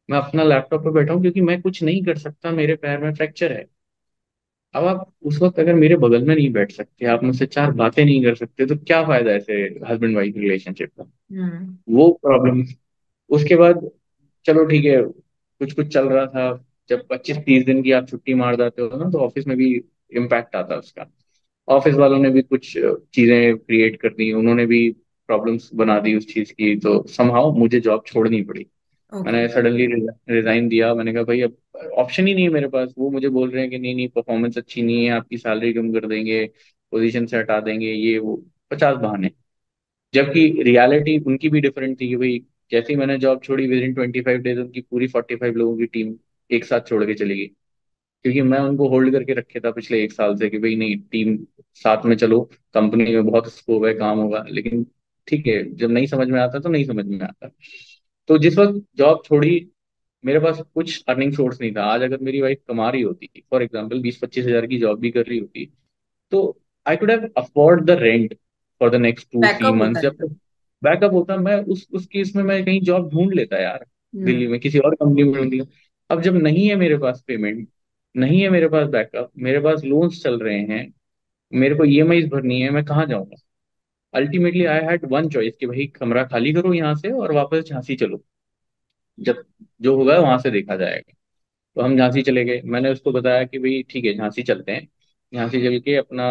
मैं अपना लैपटॉप पे बैठा हूं, क्योंकि मैं कुछ नहीं कर सकता, मेरे पैर में फ्रैक्चर है। अब आप उस वक्त अगर मेरे बगल में नहीं बैठ सकते, आप मुझसे 4 बातें नहीं कर सकते, तो क्या फायदा ऐसे हस्बैंड वाइफ रिलेशनशिप का। हम्म। वो प्रॉब्लम। उसके बाद चलो ठीक है, कुछ कुछ चल रहा था। जब 25-30 दिन की आप छुट्टी मार जाते हो ना, तो ऑफिस में भी इम्पैक्ट आता है उसका। ऑफिस वालों ने भी कुछ चीजें क्रिएट कर दी, उन्होंने भी प्रॉब्लम्स बना दी उस चीज की, तो समहाउ मुझे जॉब छोड़नी पड़ी। ओके। मैंने सडनली रिजाइन दिया, मैंने कहा भाई अब ऑप्शन ही नहीं है मेरे पास। वो मुझे बोल रहे हैं कि नहीं नहीं परफॉर्मेंस अच्छी नहीं है, आपकी सैलरी कम कर देंगे, पोजीशन से हटा देंगे, ये वो 50 बहाने। जबकि रियलिटी उनकी भी डिफरेंट थी, कि भाई जैसे ही मैंने जॉब छोड़ी, विद इन 25 डेज उनकी पूरी 45 लोगों की टीम एक साथ छोड़ के चली गई। क्योंकि मैं उनको होल्ड करके रखे था पिछले 1 साल से, कि भाई नहीं टीम साथ में चलो, कंपनी में बहुत स्कोप है, काम होगा। लेकिन ठीक है, जब नहीं समझ में आता तो नहीं समझ में आता। तो जिस वक्त जॉब छोड़ी, मेरे पास कुछ अर्निंग सोर्स नहीं था। आज अगर मेरी वाइफ कमा रही होती, फॉर एग्जाम्पल 20-25 हजार की जॉब भी कर रही होती, तो I could have afford the rent for the next 2-3 backup होता मंथ्स है जब मतलब। तक बैकअप होता। मैं उस केस में मैं कहीं जॉब ढूंढ लेता यार, दिल्ली हम्म। में किसी और कंपनी में ढूंढ लिया। अब जब नहीं है मेरे पास पेमेंट, नहीं है मेरे पास बैकअप, मेरे पास लोन्स चल रहे हैं, मेरे को EMI भरनी है, मैं कहाँ जाऊंगा। Ultimately I had one choice, कि भाई कमरा खाली करो यहाँ से और वापस झांसी चलो, जब जो होगा वहां से देखा जाएगा। तो हम झांसी चले गए, मैंने उसको बताया कि भाई ठीक है झांसी चलते हैं। झांसी चल के अपना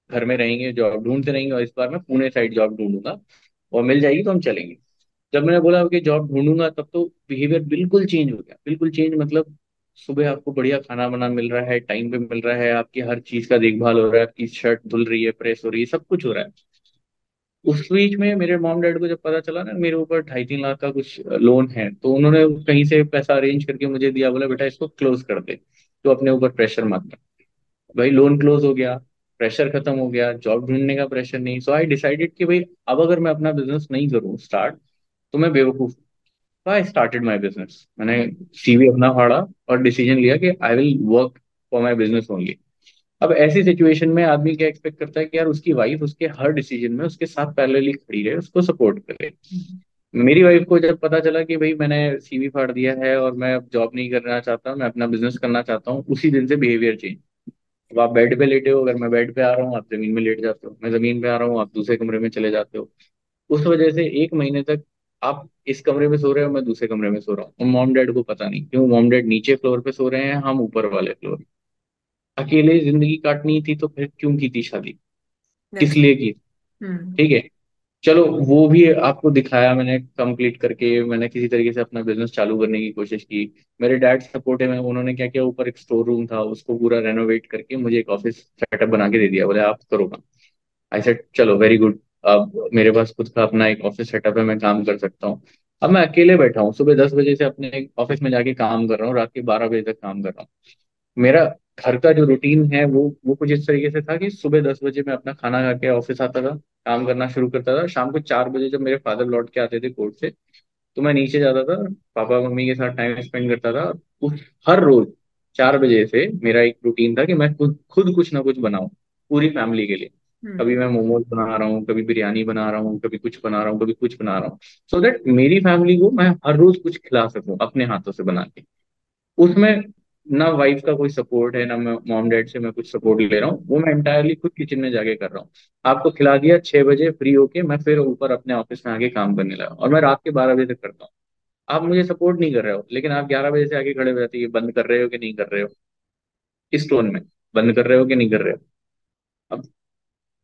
घर में रहेंगे, जॉब ढूंढते रहेंगे, और इस बार मैं पुणे साइड जॉब ढूंढूंगा। और मिल जाएगी तो हम चलेंगे। जब मैंने बोला कि जॉब ढूंढूंगा, तब तो बिहेवियर बिल्कुल चेंज हो गया, बिल्कुल चेंज मतलब सुबह आपको बढ़िया खाना बना मिल रहा है, टाइम पे मिल रहा है, आपकी हर चीज का देखभाल हो रहा है, आपकी शर्ट धुल रही है, प्रेस हो रही है, सब कुछ हो रहा है। उस बीच में मेरे मॉम डैड को जब पता चला ना मेरे ऊपर 2.5-3 लाख का कुछ लोन है, तो उन्होंने कहीं से पैसा अरेंज करके मुझे दिया, बोला बेटा इसको क्लोज कर दे, तो अपने ऊपर प्रेशर मत कर। भाई लोन क्लोज हो गया, प्रेशर खत्म हो गया, जॉब ढूंढने का प्रेशर नहीं। सो आई डिसाइडेड कि भाई अब अगर मैं अपना बिजनेस नहीं करूँ स्टार्ट, तो मैं बेवकूफ। I started my business. मैंने सीवी अपना फाड़ा और डिसीजन लिया कि I will work for my business only. अब ऐसी सिचुएशन में आदमी क्या एक्सपेक्ट करता है कि यार उसकी वाइफ उसके हर डिसीजन में उसके साथ पैरेलली खड़ी रहे, उसको सपोर्ट करे। मेरी वाइफ को जब पता चला कि भाई मैंने सीवी फाड़ दिया है और मैं अब जॉब नहीं करना चाहता, मैं अपना बिजनेस करना चाहता हूँ, उसी दिन से बिहेवियर चेंज। अब आप बेड पे लेटे हो, अगर मैं बेड पे आ रहा हूँ आप जमीन में लेट जाते हो, मैं जमीन पे आ रहा हूँ आप दूसरे कमरे में चले जाते हो। उस वजह से 1 महीने तक आप इस कमरे में सो रहे हो, मैं दूसरे कमरे में सो रहा हूँ, और मॉम डैड को पता नहीं क्यों, मॉम डैड नीचे फ्लोर पे सो रहे हैं, हम ऊपर वाले फ्लोर। अकेले जिंदगी काटनी थी तो फिर क्यों की थी शादी, किस That's लिए की? hmm. ठीक है। चलो वो भी आपको दिखाया मैंने, कंप्लीट करके मैंने किसी तरीके से अपना बिजनेस चालू करने की कोशिश की। मेरे डैड सपोर्टिव है, उन्होंने क्या किया, ऊपर एक स्टोर रूम था उसको पूरा रेनोवेट करके मुझे एक ऑफिस सेटअप बना के दे दिया, बोले आप करो काम। आई सेड चलो वेरी गुड। अब मेरे पास खुद का अपना एक ऑफिस सेटअप है, मैं काम कर सकता हूँ। अब मैं अकेले बैठा हूँ, सुबह 10 बजे से अपने ऑफिस में जाके काम कर रहा हूँ, रात के 12 बजे तक काम कर रहा हूँ। मेरा घर का जो रूटीन है वो कुछ इस तरीके से था कि सुबह 10 बजे मैं अपना खाना खा के ऑफिस आता था, काम करना शुरू करता था। शाम को 4 बजे जब मेरे फादर लौट के आते थे कोर्ट से, तो मैं नीचे जाता था, पापा मम्मी के साथ टाइम स्पेंड करता था। उस हर रोज 4 बजे से मेरा एक रूटीन था कि मैं खुद खुद कुछ ना कुछ बनाऊं पूरी फैमिली के लिए। कभी Hmm. मैं मोमोज बना रहा हूँ, कभी बिरयानी बना रहा हूँ, कभी कुछ बना रहा हूँ, कभी कुछ बना रहा हूँ, सो दैट मेरी फैमिली को मैं हर रोज कुछ खिला सकूं अपने हाथों से बना के। उसमें ना वाइफ का कोई सपोर्ट है, ना मैं मॉम डैड से मैं कुछ सपोर्ट ले रहा हूँ, वो मैं इंटायरली खुद किचन में जाके कर रहा हूँ। आपको खिला दिया, 6 बजे फ्री होके मैं फिर ऊपर अपने ऑफिस में आके काम करने लगा, और मैं रात के 12 बजे तक करता हूँ। आप मुझे सपोर्ट नहीं कर रहे हो, लेकिन आप 11 बजे से आगे खड़े हो जाते हैं, ये बंद कर रहे हो कि नहीं कर रहे हो, इस टोन में, बंद कर रहे हो कि नहीं कर रहे हो। अब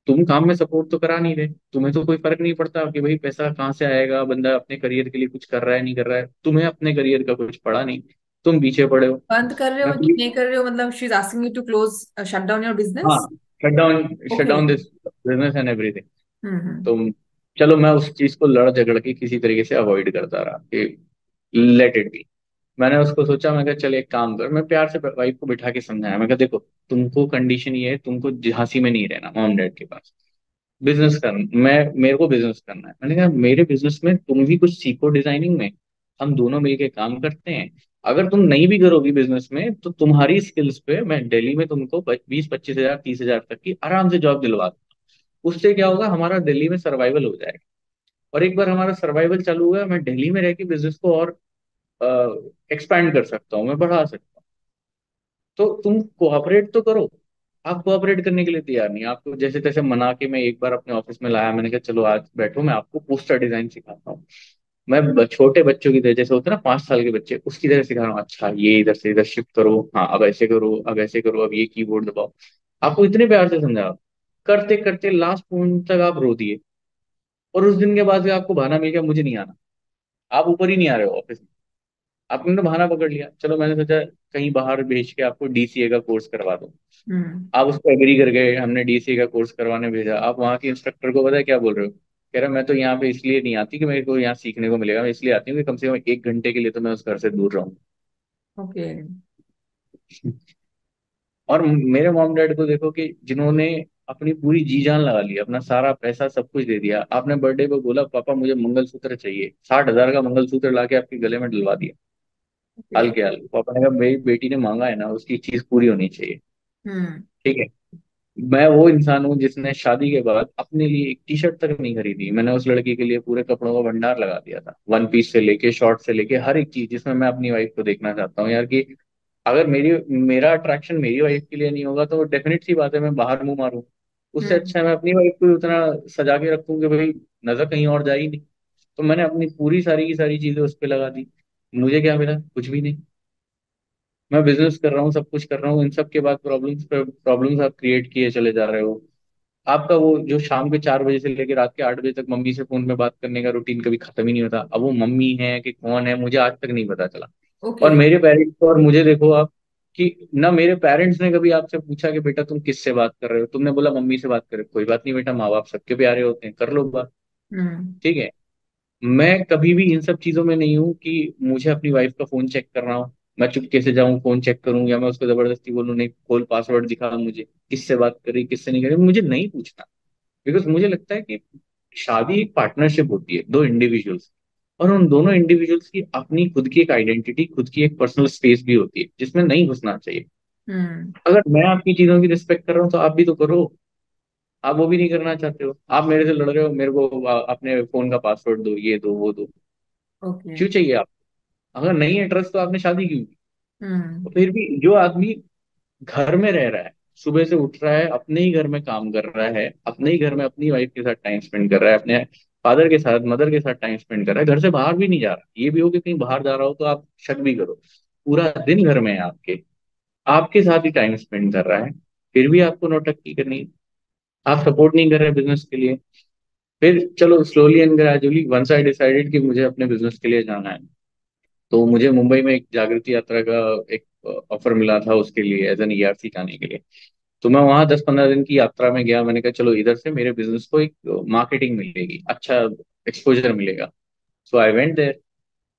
तुम काम में सपोर्ट तो करा नहीं रहे, तुम्हें तो कोई फर्क नहीं पड़ता कि भाई पैसा कहाँ से आएगा, बंदा अपने करियर के लिए कुछ कर रहा है नहीं कर रहा है, तुम्हें अपने करियर का कुछ पड़ा नहीं, तुम पीछे पड़े हो। बंद कर रहे मैं हो कि नहीं कर रहे हो, मतलब she is asking you to close, shut down your हाँ, business? Shut okay. Down this business and everything. Hmm. तो चलो मैं उस चीज को लड़ झगड़ के किसी तरीके से अवॉइड करता रहा कि लेट इट बी। मैंने उसको सोचा, मैं कहा चल एक काम कर, मैं प्यार से वाइफ को बिठा के समझाया, मैं कहा देखो तुमको कंडीशन ये है, तुमको झांसी में नहीं रहना मॉम डैड के पास, बिजनेस करना, मैं मेरे को बिजनेस करना है। मैंने कहा मेरे बिजनेस में तुम भी कुछ सीखो डिजाइनिंग में, हम दोनों मिलके काम करते हैं। अगर तुम नहीं भी करोगी बिजनेस में, तो तुम्हारी स्किल्स पे मैं दिल्ली में तुमको 20-25 हजार 30 हजार तक की आराम से जॉब दिलवा दूँ। उससे क्या होगा, हमारा दिल्ली में सर्वाइवल हो जाएगा, और एक बार हमारा सर्वाइवल चालू हुआ, मैं दिल्ली में रह के बिजनेस को और एक्सपैंड कर सकता हूँ, मैं बढ़ा सकता हूँ। तो तुम कोऑपरेट तो करो। आप कोऑपरेट करने के लिए तैयार नहीं, आपको जैसे तैसे मना के मैं एक बार अपने ऑफिस में लाया, मैंने कहा चलो आज बैठो मैं आपको पोस्टर डिजाइन सिखाता हूँ। मैं छोटे बच्चों की तरह, जैसे होता है ना 5 साल के बच्चे, उसकी तरह सिखा रहा हूँ, अच्छा ये इधर से इधर शिफ्ट करो, हाँ अब ऐसे करो, अब ऐसे करो, अब ये कीबोर्ड दबाओ। आपको इतने प्यार से समझा, करते करते लास्ट मोमेंट तक आप रो दिए, और उस दिन के बाद से आपको बहाना मिल गया मुझे नहीं आना, आप ऊपर ही नहीं आ रहे हो ऑफिस में। आपने तो बहाना पकड़ लिया, चलो मैंने सोचा कहीं बाहर भेज के आपको डीसीए का कोर्स करवा दूं। हम्म। आप उस पर एग्री कर गए, हमने डीसीए का कोर्स करवाने भेजा, आप वहाँ के इंस्ट्रक्टर को पता है क्या बोल रहे हो, कह रहा मैं तो यहाँ पे इसलिए नहीं आती कि मेरे को यहाँ सीखने को मिलेगा, मैं इसलिए आती हूँ कि कम से कम 1 घंटे के लिए तो मैं उस घर से दूर रहूँ। ओके। और मेरे मॉम डैड को देखो कि जिन्होंने अपनी पूरी जी जान लगा ली, अपना सारा पैसा सब कुछ दे दिया, आपने बर्थडे पे बोला पापा मुझे मंगलसूत्र चाहिए, 60 हजार का मंगलसूत्र ला के आपके गले में डलवा दिया। ओके। हाल के हाल पापा ने कहा मेरी बेटी ने मांगा है ना, उसकी चीज पूरी होनी चाहिए। हम्म। ठीक है। मैं वो इंसान हूँ जिसने शादी के बाद अपने लिए एक टी शर्ट तक नहीं खरीदी, मैंने उस लड़की के लिए पूरे कपड़ों का भंडार लगा दिया था, वन पीस से लेके शॉर्ट से लेके हर एक चीज, जिसमें मैं अपनी वाइफ को देखना चाहता हूँ यार कि अगर मेरा अट्रैक्शन मेरी वाइफ के लिए नहीं होगा, तो डेफिनेट सी बात है मैं बाहर मुंह मारूं। उससे हम्म। अच्छा है मैं अपनी वाइफ को उतना सजा के रखूं कि भाई नजर कहीं और जा ही नहीं। तो मैंने अपनी पूरी सारी की सारी चीजें उस पर लगा दी। मुझे क्या मिला, कुछ भी नहीं। मैं बिजनेस कर रहा हूँ, सब कुछ कर रहा हूँ, इन सब के बाद प्रॉब्लम्स आप क्रिएट किए चले जा रहे हो। आपका वो जो शाम के 4 बजे से लेकर रात के 8 बजे तक मम्मी से फोन में बात करने का रूटीन कभी खत्म ही नहीं होता। अब वो मम्मी है कि कौन है मुझे आज तक नहीं पता चला। और ओके। मेरे पेरेंट्स को और मुझे देखो आप, कि ना मेरे पेरेंट्स ने कभी आपसे पूछा कि बेटा तुम किससे बात कर रहे हो, तुमने बोला मम्मी से बात कर रहे हो, कोई बात नहीं बेटा, माँ बाप सबके प्यारे होते हैं, कर लो बात। हम्म। ठीक है। मैं कभी भी इन सब चीजों में नहीं हूँ कि मुझे अपनी वाइफ का फोन चेक करना हो, मैं चुपके से जाऊं फोन चेक करूं, या मैं उसको जबरदस्ती बोलूं नहीं खोल पासवर्ड दिखा मुझे, किससे बात करी किससे नहीं करी, मुझे नहीं पूछना। बिकॉज मुझे लगता है कि शादी एक पार्टनरशिप होती है दो इंडिविजुअल्स, और उन दोनों इंडिविजुअल्स की अपनी खुद की एक आइडेंटिटी, खुद की एक पर्सनल स्पेस भी होती है जिसमें नहीं घुसना चाहिए। हम्म। अगर मैं आपकी चीजों की रिस्पेक्ट कर रहा हूँ तो आप भी तो करो। आप वो भी नहीं करना चाहते हो, आप मेरे से लड़ रहे हो, मेरे को अपने फोन का पासवर्ड दो, ये दो वो दो। ओके। क्यों चाहिए आप? अगर नहीं है ट्रस्ट तो आपने शादी क्यों की? हम्म। तो फिर भी जो आदमी घर में रह रहा है, सुबह से उठ रहा है, अपने ही घर में काम कर रहा है, अपने ही घर में अपनी वाइफ के साथ टाइम स्पेंड कर रहा है, अपने फादर के साथ मदर के साथ टाइम स्पेंड कर रहा है, घर से बाहर भी नहीं जा रहा, ये भी हो कि कहीं बाहर जा रहा हो तो आप शक भी करो, पूरा दिन घर में है आपके, आपके साथ ही टाइम स्पेंड कर रहा है, फिर भी आपको नौटंकी करनी है। आप सपोर्ट नहीं कर रहे बिजनेस के लिए। फिर चलो slowly and gradually once I decided कि मुझे अपने बिजनेस के लिए जाना है, तो मुझे मुंबई में एक जागृति यात्रा का एक ऑफर मिला था उसके लिए, एज एन ईआरसी जाने के लिए। तो मैं वहाँ 10-15 दिन की यात्रा में गया, मैंने कहा चलो इधर से मेरे बिजनेस को एक मार्केटिंग मिलेगी, अच्छा एक्सपोजर मिलेगा। सो आई वेंट देयर।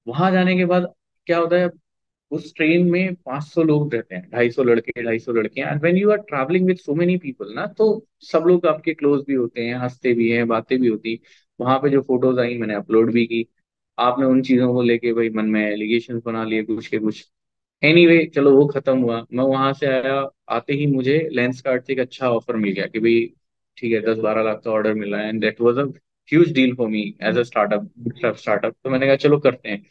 वहां जाने के बाद क्या होता है, उस ट्रेन में 500 लोग रहते हैं, 250 लड़के 250 लड़कियां, and when you are travelling with so many people ना, तो सब लोग आपके क्लोज भी होते हैं, हंसते भी हैं, बातें भी होती। वहां पे जो फोटोज आई मैंने अपलोड भी की। आपने उन चीजों को लेके भाई मन में एलिगेशन बना लिए कुछ के कुछ। एनीवे चलो वो खत्म हुआ, मैं वहां से आया। आते ही मुझे लेंस कार्ड से एक अच्छा ऑफर मिल गया कि भाई ठीक है 10-12 लाख का ऑर्डर मिला है, and that was a huge deal for me as a startup startup. तो मैंने कहा चलो करते हैं।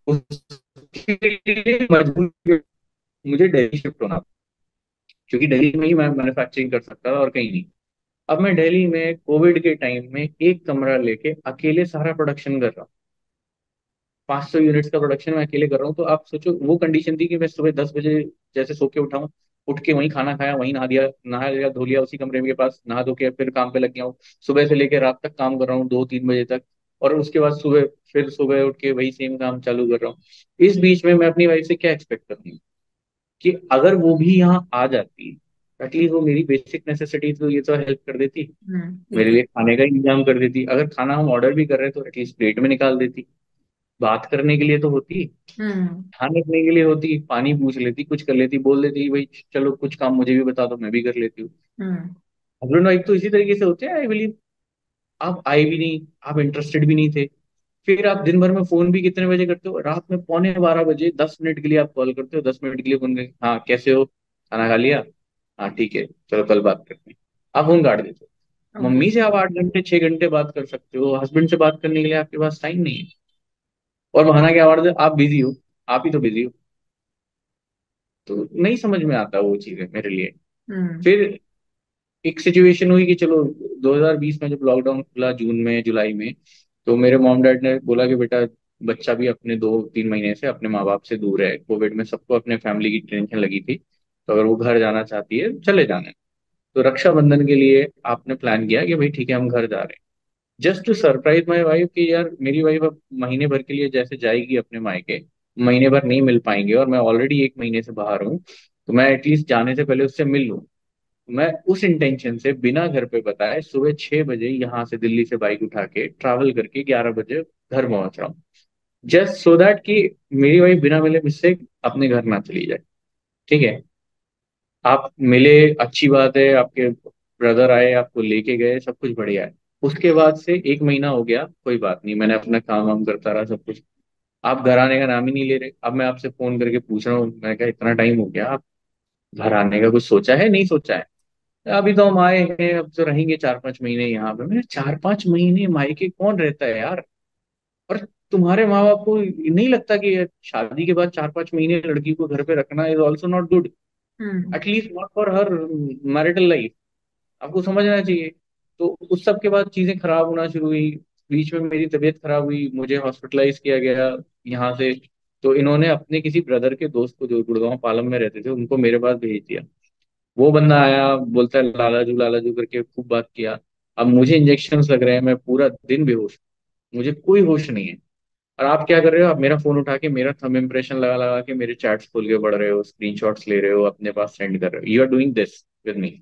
उसके लिए मजबूर मुझे दिल्ली शिफ्ट होना था, क्योंकि दिल्ली में ही मैं मैन्युफैक्चरिंग कर सकता था और कहीं नहीं। अब मैं दिल्ली में कोविड के टाइम में एक कमरा लेके अकेले सारा प्रोडक्शन कर रहा हूँ। 500 यूनिट्स का प्रोडक्शन मैं अकेले कर रहा हूँ। तो आप सोचो वो कंडीशन थी कि मैं सुबह 10 बजे जैसे सो के उठाऊं, उठ के वहीं खाना खाया, वहीं नहा दिया, नहा लिया धो लिया, उसी कमरे के पास नहा धो के फिर काम पे लग गया हूँ। सुबह से लेकर रात तक काम कर रहा हूँ 2-3 बजे तक। और उसके बाद सुबह फिर सुबह उठ के वही सेम काम चालू कर रहा हूँ। इस बीच में मैं अपनी वाइफ से क्या एक्सपेक्ट करूंगी कि अगर वो भी यहाँ आ जाती, एटलीस्ट वो मेरी बेसिक नेसेसिटी तो ये तो हेल्प कर देती, मेरे बिल्कुल। लिए खाने का इंतजाम कर देती, अगर खाना हम ऑर्डर भी कर रहे हैं तो एटलीस्ट प्लेट में निकाल देती, बात करने के लिए तो होती, हम्म। ध्यान रखने के लिए होती, पानी पूछ लेती, कुछ कर लेती, बोल देती भाई चलो कुछ काम मुझे भी बता दो मैं भी कर लेती हूँ। हम्म। हस्बैंड वाइफ तो इसी तरीके से होते हैं आई बिलीव। आप आए भी नहीं, आप इंटरेस्टेड भी नहीं थे। फिर आप दिन भर में फोन भी कितने बजे करते हो, रात में 11:15 बजे 10 मिनट के लिए आप कॉल करते हो, 10 मिनट के लिए फोन करके हाँ कैसे हो, खाना खा लिया, हाँ ठीक है चलो कल बात करते हैं, आप फोन काट देते हो। ओके। मम्मी से आप 8 घंटे 6 घंटे बात कर सकते हो, हस्बैंड से बात करने के लिए आपके पास टाइम नहीं है। और बहाना क्या मारते हो, आप बिजी हो, आप ही तो बिजी हो। तो नहीं समझ में आता वो चीजें मेरे लिए। हम्म। फिर एक सिचुएशन हुई कि चलो 2020 में जब लॉकडाउन खुला जून में जुलाई में, तो मेरे मॉम डैड ने बोला कि बेटा बच्चा भी अपने 2-3 महीने से अपने माँ बाप से दूर है, कोविड में सबको अपने फैमिली की टेंशन लगी थी, तो अगर वो घर जाना चाहती है चले जाना है। तो रक्षाबंधन के लिए आपने प्लान किया कि भाई ठीक है हम घर जा रहे हैं, just to surprise my wife कि यार मेरी वाइफ अब महीने भर के लिए जैसे जाएगी अपने मायके, महीने भर नहीं मिल पाएंगे और मैं ऑलरेडी 1 महीने से बाहर हूँ, तो मैं एटलीस्ट जाने से पहले उससे मिल लूँ। मैं उस इंटेंशन से बिना घर पे बताए सुबह 6 बजे यहाँ से दिल्ली से बाइक उठा के ट्रैवल करके 11 बजे घर पहुंच रहा हूँ, जस्ट सो दैट कि मेरी वाइफ बिना मिले मुझसे अपने घर ना चली जाए। ठीक है। आप मिले, अच्छी बात है, आपके ब्रदर आए आपको लेके गए, सब कुछ बढ़िया है। उसके बाद से 1 महीना हो गया, कोई बात नहीं, मैंने अपना काम वाम करता रहा सब कुछ। आप घर आने का नाम ही नहीं ले रहे। अब मैं आपसे फोन करके पूछ रहा हूँ, मैं कहा इतना टाइम हो गया, आप घर आने का कुछ सोचा है नहीं सोचा है? अभी तो हम आए हैं, अब तो रहेंगे 4-5 महीने यहाँ पे। मैंने 4-5 महीने मायके कौन रहता है यार? और तुम्हारे माँ बाप को नहीं लगता कि शादी के बाद 4-5 महीने लड़की को घर पे रखना is also not good, hmm. At least not for her marital life? आपको समझना चाहिए। तो उस सब के बाद चीजें खराब होना शुरू हुई, बीच में मेरी तबीयत खराब हुई, मुझे हॉस्पिटलाइज किया गया यहाँ से। तो इन्होंने अपने किसी ब्रदर के दोस्त को जो गुड़गांव पालम में रहते थे उनको मेरे पास भेज दिया। वो बंदा आया, बोलता है लाला जू करके खूब बात किया। अब मुझे इंजेक्शन लग रहे हैं, मैं पूरा दिन बेहोश, मुझे कोई होश नहीं है। और आप क्या कर रहे हो, आप मेरा फोन उठा के मेरा थंब इम्प्रेशन लगा लगा के मेरे चैट्स खोल के पढ़ रहे हो, स्क्रीनशॉट्स ले रहे हो, अपने पास सेंड कर रहे हो, you are doing this with me.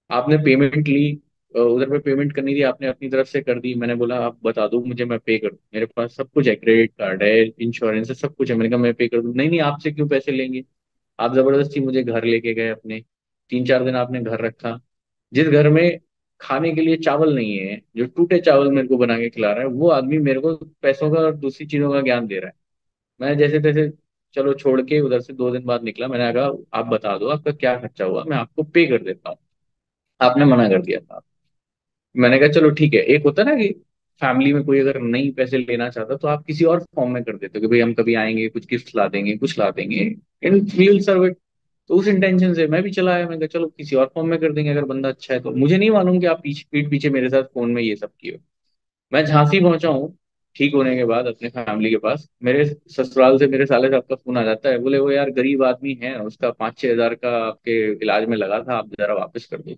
आपने पेमेंट ली, उधर पे पेमेंट करनी थी, आपने अपनी तरफ से कर दी। मैंने बोला आप बता दो मुझे, मैं पे कर दूं, मेरे पास सब कुछ है, क्रेडिट कार्ड है, इंश्योरेंस है, सब कुछ है। मैंने कहा मैं पे कर दूं। नहीं नहीं, आपसे क्यों पैसे लेंगे। आप जबरदस्ती मुझे घर लेके गए अपने, 3 4 दिन आपने घर रखा। जिस घर में खाने के लिए चावल नहीं है, जो टूटे चावल मेरे को बना के खिला रहा है, वो आदमी मेरे को पैसों का और दूसरी चीजों का ज्ञान दे रहा है। मैं जैसे तैसे चलो छोड़ के उधर से 2 दिन बाद निकला। मैंने कहा आप बता दो आपका क्या खर्चा हुआ, मैं आपको पे कर देता हूँ। आपने मना कर दिया था। मैंने कहा चलो ठीक है, एक होता है ना कि फैमिली में कोई अगर नहीं पैसे लेना चाहता तो आप किसी और फॉर्म में कर देते हो कि भाई हम कभी आएंगे, कुछ गिफ्ट ला देंगे, कुछ ला देंगे, इन वी विल सर्व इट। तो उस इंटेंशन से मैं भी चला आया। मैंने कहा चलो किसी और फॉर्म में कर देंगे, अगर बंदा अच्छा है तो। मुझे नहीं मालूम कि आप पीछे पीठ पीछे मेरे साथ फोन में ये सब किए हो। मैं झांसी पहुंचा हूँ ठीक होने के बाद अपने फैमिली के पास, मेरे ससुराल से मेरे साले साहब का फोन आ जाता है, बोले वो यार गरीब आदमी है, उसका 5 6 हज़ार का आपके इलाज में लगा था, आप जरा वापस कर दो।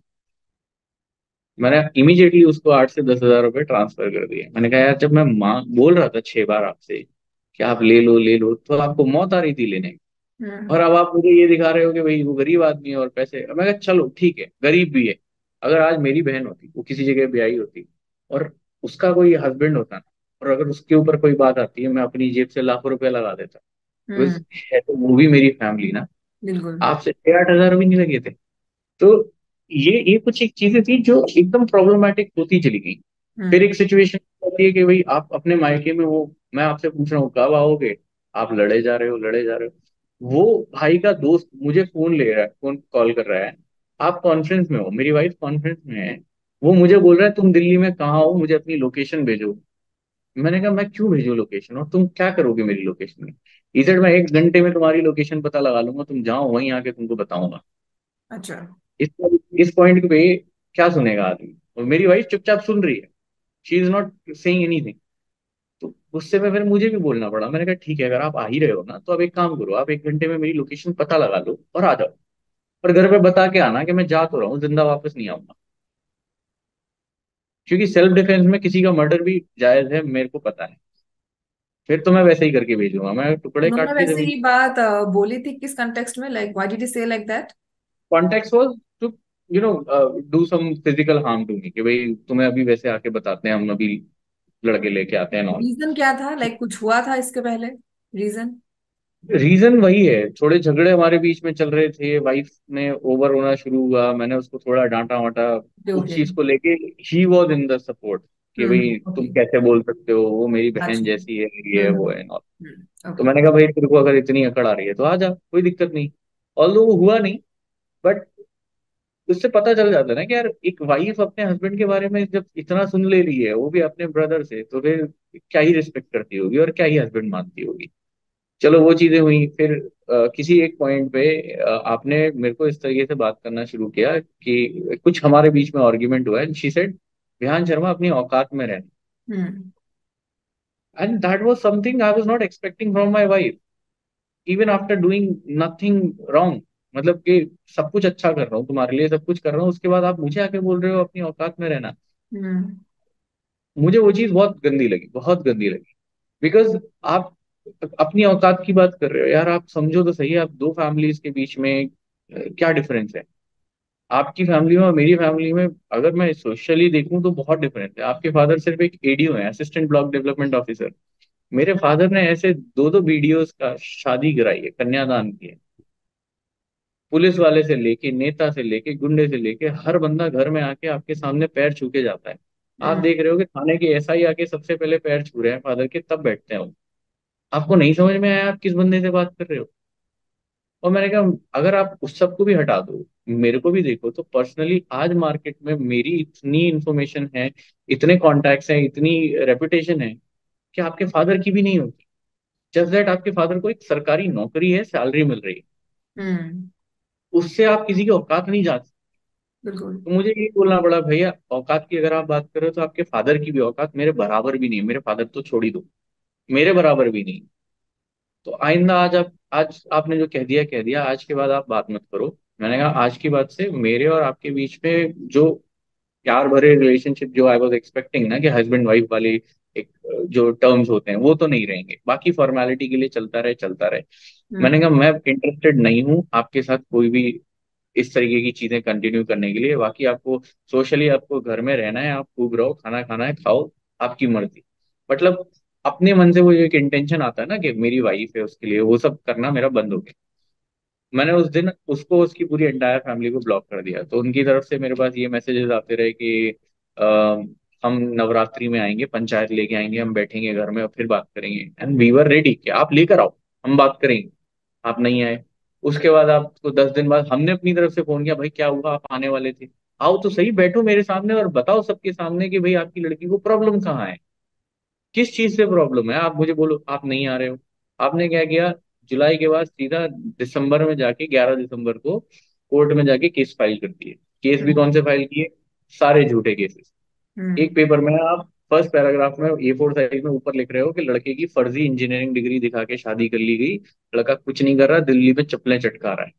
मैंने इमीडिएटली उसको 8 से 10 हज़ार रुपये ट्रांसफर कर दिए। मैंने कहा यार जब मैं माँ बोल रहा था 6 बार आपसे कि आप ले लो, तो आपको मौत आ रही थी लेने की। हम्म। और अब आप मुझे ये दिखा रहे हो कि भाई वो गरीब आदमी है और पैसे। अब मैं कहा चलो ठीक है, गरीब भी है। अगर आज मेरी बहन होती, वो किसी जगह ब्याही होती और उसका कोई हस्बैंड होता ना, और अगर उसके ऊपर कोई बात आती है, मैं अपनी जेब से लाखों रुपया लगा देता। हम्म। बिकॉज है तो वो भी मेरी फैमिली ना। बिल्कुल। आपसे 6 8 हज़ार भी नहीं लगे थे। तो ये कुछ एक चीजें थी जो एकदम प्रॉब्लमेटिक होती चली गई। फिर हम्म। एक सिचुएशन होती है कि भाई आप अपने मायके में हो, मैं आपसे पूछ रहा हूँ कब आओगे, आप लड़े जा रहे हो, लड़े जा रहे हो। वो भाई का दोस्त मुझे फोन ले रहा है, फोन कॉल कर रहा है, आप कॉन्फ्रेंस में हो, मेरी वाइफ कॉन्फ्रेंस में है, वो मुझे बोल रहा है तुम दिल्ली में कहाँ हो, मुझे अपनी लोकेशन भेजो। मैंने कहा मैं क्यों भेजू लोकेशन, और तुम क्या करोगे मेरी लोकेशन में। इधर मैं 1 घंटे में तुम्हारी लोकेशन पता लगा लूंगा, तुम जाओ वहीं आके तुमको बताऊंगा। अच्छा। इस इस पॉइंट पे क्या सुनेगा आदमी, और मेरी वाइफ चुपचाप सुन रही है, she is not saying anything. तो गुस्से में फिर मुझे भी बोलना पड़ा। मैंने कहा ठीक है, अगर आप आ ही रहे हो ना तो आप एक काम करो, आप 1 घंटे में मेरी लोकेशन पता लगा लो और आ जाओ। और घर पे बता के आना कि मैं जा तो रहा हूँ, जिंदा वापस नहीं आऊंगा। क्योंकि सेल्फ डिफेंस में किसी का मर्डर भी जायज है, मेरे को पता है। फिर तो मैं वैसे ही करके भेजूंगा, मैं टुकड़े उन्होंने काट के वैसे जमीन। ही बात बोली थी किस कंटेक्स्ट में, like why did you say like that? Context was to you know do some physical harm to me, कि भाई तुम्हें अभी वैसे आके बताते हैं, हम अभी लड़के लेके आते हैं। रीजन क्या था, लाइक कुछ हुआ था इसके पहले? रीजन? रीजन वही है, थोड़े झगड़े हमारे बीच में चल रहे थे, वाइफ ने ओवर होना शुरू हुआ, मैंने उसको थोड़ा डांटा वाटा। उस ओके। चीज को लेके he was in the support कि भाई तुम ओके। कैसे बोल सकते हो, वो मेरी बहन अच्छा। जैसी है, ये है वो है और। तो ओके। मैंने कहा भाई तेरे को अगर इतनी अकड़ आ रही है तो आ जा, कोई दिक्कत नहीं। ऑल्दो वो हुआ नहीं, बट उससे पता चल जाता है ना कि यार एक वाइफ अपने हस्बैंड के बारे में जब इतना सुन ले रही है, वो भी अपने ब्रदर से, तो फिर क्या ही रिस्पेक्ट करती होगी और क्या ही हस्बैंड मानती होगी। चलो वो चीजें हुई। फिर किसी एक पॉइंट पे आपने मेरे को इस तरीके से बात करना शुरू किया कि कुछ हमारे बीच में आर्ग्यूमेंट हुआ है, शी सेड विहान शर्मा अपनी औकात में रहना। Hmm. And that was something I was not expecting from my wife, even after doing nothing wrong. मतलब कि सब कुछ अच्छा कर रहा हूँ तुम्हारे लिए, सब कुछ कर रहा हूँ, उसके बाद आप मुझे आके बोल रहे हो अपनी औकात में रहना। हम्म। मुझे वो चीज बहुत गंदी लगी, बहुत गंदी लगी। बिकॉज आप अपनी औकात की बात कर रहे हो यार, आप समझो तो सही, आप दो फैमिलीज के बीच में क्या डिफरेंस है। आपकी फैमिली में और मेरी फैमिली में अगर मैं सोशली देखूं तो बहुत डिफरेंस है। आपके फादर सिर्फ एक एडीओ है, असिस्टेंट ब्लॉक डेवलपमेंट ऑफिसर। मेरे फादर ने ऐसे दो दो बीडीओज का शादी कराई है, कन्यादान की है। पुलिस वाले से लेके, नेता से लेके, गुंडे से लेके, हर बंदा घर में आके आपके सामने पैर छू के जाता है। आप हम्म। देख रहे हो कि थाने के एसआई आके सबसे पहले पैर छू रहे हैं फादर के, तब बैठते हैं वो। आपको नहीं समझ में आया आप किस बंदे से बात कर रहे हो। और मैंने कहा अगर आप उस सबको भी हटा दो, मेरे को भी देखो, तो पर्सनली आज मार्केट में मेरी इतनी इंफॉर्मेशन है, इतने कॉन्टैक्ट्स हैं, इतनी रेपुटेशन है कि आपके फादर की भी नहीं होगी। जस्ट दैट आपके फादर को एक सरकारी नौकरी है, सैलरी मिल रही है, हम्म। उससे आप किसी की औकात नहीं जा सकते। बिल्कुल। तो मुझे ये बोलना पड़ा भैया, औकात की अगर आप बात करो तो आपके फादर की भी औकात मेरे बराबर भी नहीं है। मेरे फादर तो छोड़ ही दो, मेरे बराबर भी नहीं। तो आइंदा आज आपने जो कह दिया कह दिया, आज के बाद आप बात मत करो। मैंने कहा आज की बात से मेरे और आपके बीच में जो प्यार भरे रिलेशनशिप जो आई वाज एक्सपेक्टिंग ना, कि हस्बैंड वाइफ वाली एक जो टर्म्स होते हैं वो तो नहीं रहेंगे, बाकी फॉर्मेलिटी के लिए चलता रहे चलता रहे। मैंने हम्म। कहा मैं इंटरेस्टेड नहीं हूँ आपके साथ कोई भी इस तरीके की चीजें कंटिन्यू करने के लिए। बाकी आपको सोशली आपको घर में रहना है, आप खूब रहो, खाना खाना है खाओ, आपकी मर्जी। मतलब अपने मन से वो जो एक इंटेंशन आता है ना कि मेरी वाइफ है उसके लिए, वो सब करना मेरा बंद हो गया। मैंने उस दिन उसको उसकी पूरी एंटायर फैमिली को ब्लॉक कर दिया। तो उनकी तरफ से मेरे पास ये मैसेजेस आते रहे कि हम नवरात्रि में आएंगे, पंचायत लेके आएंगे, हम बैठेंगे घर में और फिर बात करेंगे। एंड वी वर रेडी कि आप लेकर आओ, हम बात करेंगे। आप नहीं आए। उसके बाद आपको 10 दिन बाद हमने अपनी तरफ से फोन किया, भाई क्या हुआ, आप आने वाले थे, आओ तो सही, बैठो मेरे सामने और बताओ सबके सामने कि भाई आपकी लड़की को प्रॉब्लम कहाँ है, किस चीज से प्रॉब्लम है, आप मुझे बोलो। आप नहीं आ रहे हो। आपने क्या किया, जुलाई के बाद सीधा दिसंबर में जाके 11 दिसंबर को कोर्ट में जाके केस फाइल कर दिए। केस भी कौन से फाइल किए, सारे झूठे केसेस। हम्म। एक पेपर में आप फर्स्ट पैराग्राफ में A4 साइज में ऊपर लिख रहे हो कि लड़के की फर्जी इंजीनियरिंग डिग्री दिखा के शादी कर ली गई, लड़का कुछ नहीं कर रहा, दिल्ली में चप्पलें चटका रहा है।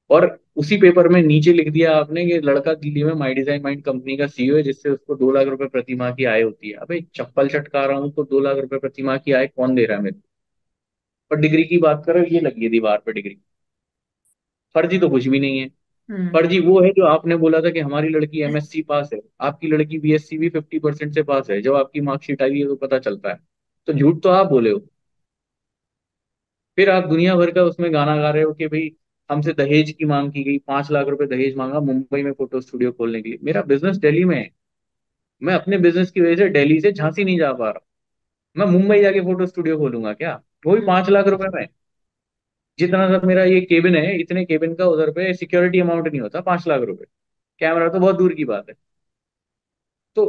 और उसी पेपर में नीचे लिख दिया आपने कि लड़का दिल्ली में माई डिजाइन माइंड कंपनी का CEO है, जिससे उसको 2 लाख रुपए प्रति माह की आय होती है। अबे चप्पल चटका रहा हूँ तो 2 लाख रुपए प्रति माह की आय कौन दे रहा है मेरे को? और डिग्री की बात करो, ये लगी है दीवार पे डिग्री। फर्जी तो कुछ भी नहीं है। हम्म। फर्जी वो है जो आपने बोला था कि हमारी लड़की MSc पास है, आपकी लड़की BSc भी 50% से पास है, जब आपकी मार्कशीट आई है तो पता चलता है। तो झूठ तो आप बोले हो। फिर आप दुनिया भर का उसमें गाना गा रहे हो कि भाई हमसे दहेज की मांग की गई, 5 लाख रुपए दहेज मांगा मुंबई में फोटो स्टूडियो खोलने के लिए। मेरा बिजनेस दिल्ली में है, मैं अपने बिजनेस की वजह से दिल्ली से झांसी नहीं जा पा रहा। मैं मुंबई जाके फोटो स्टूडियो खोलूंगा क्या, वो भी हम्म। 5 लाख रुपए में? जितना सब मेरा ये केबिन है, इतने केबिन का उधर पे सिक्योरिटी अमाउंट नहीं होता 5 लाख रुपए। कैमरा तो बहुत दूर की बात है। तो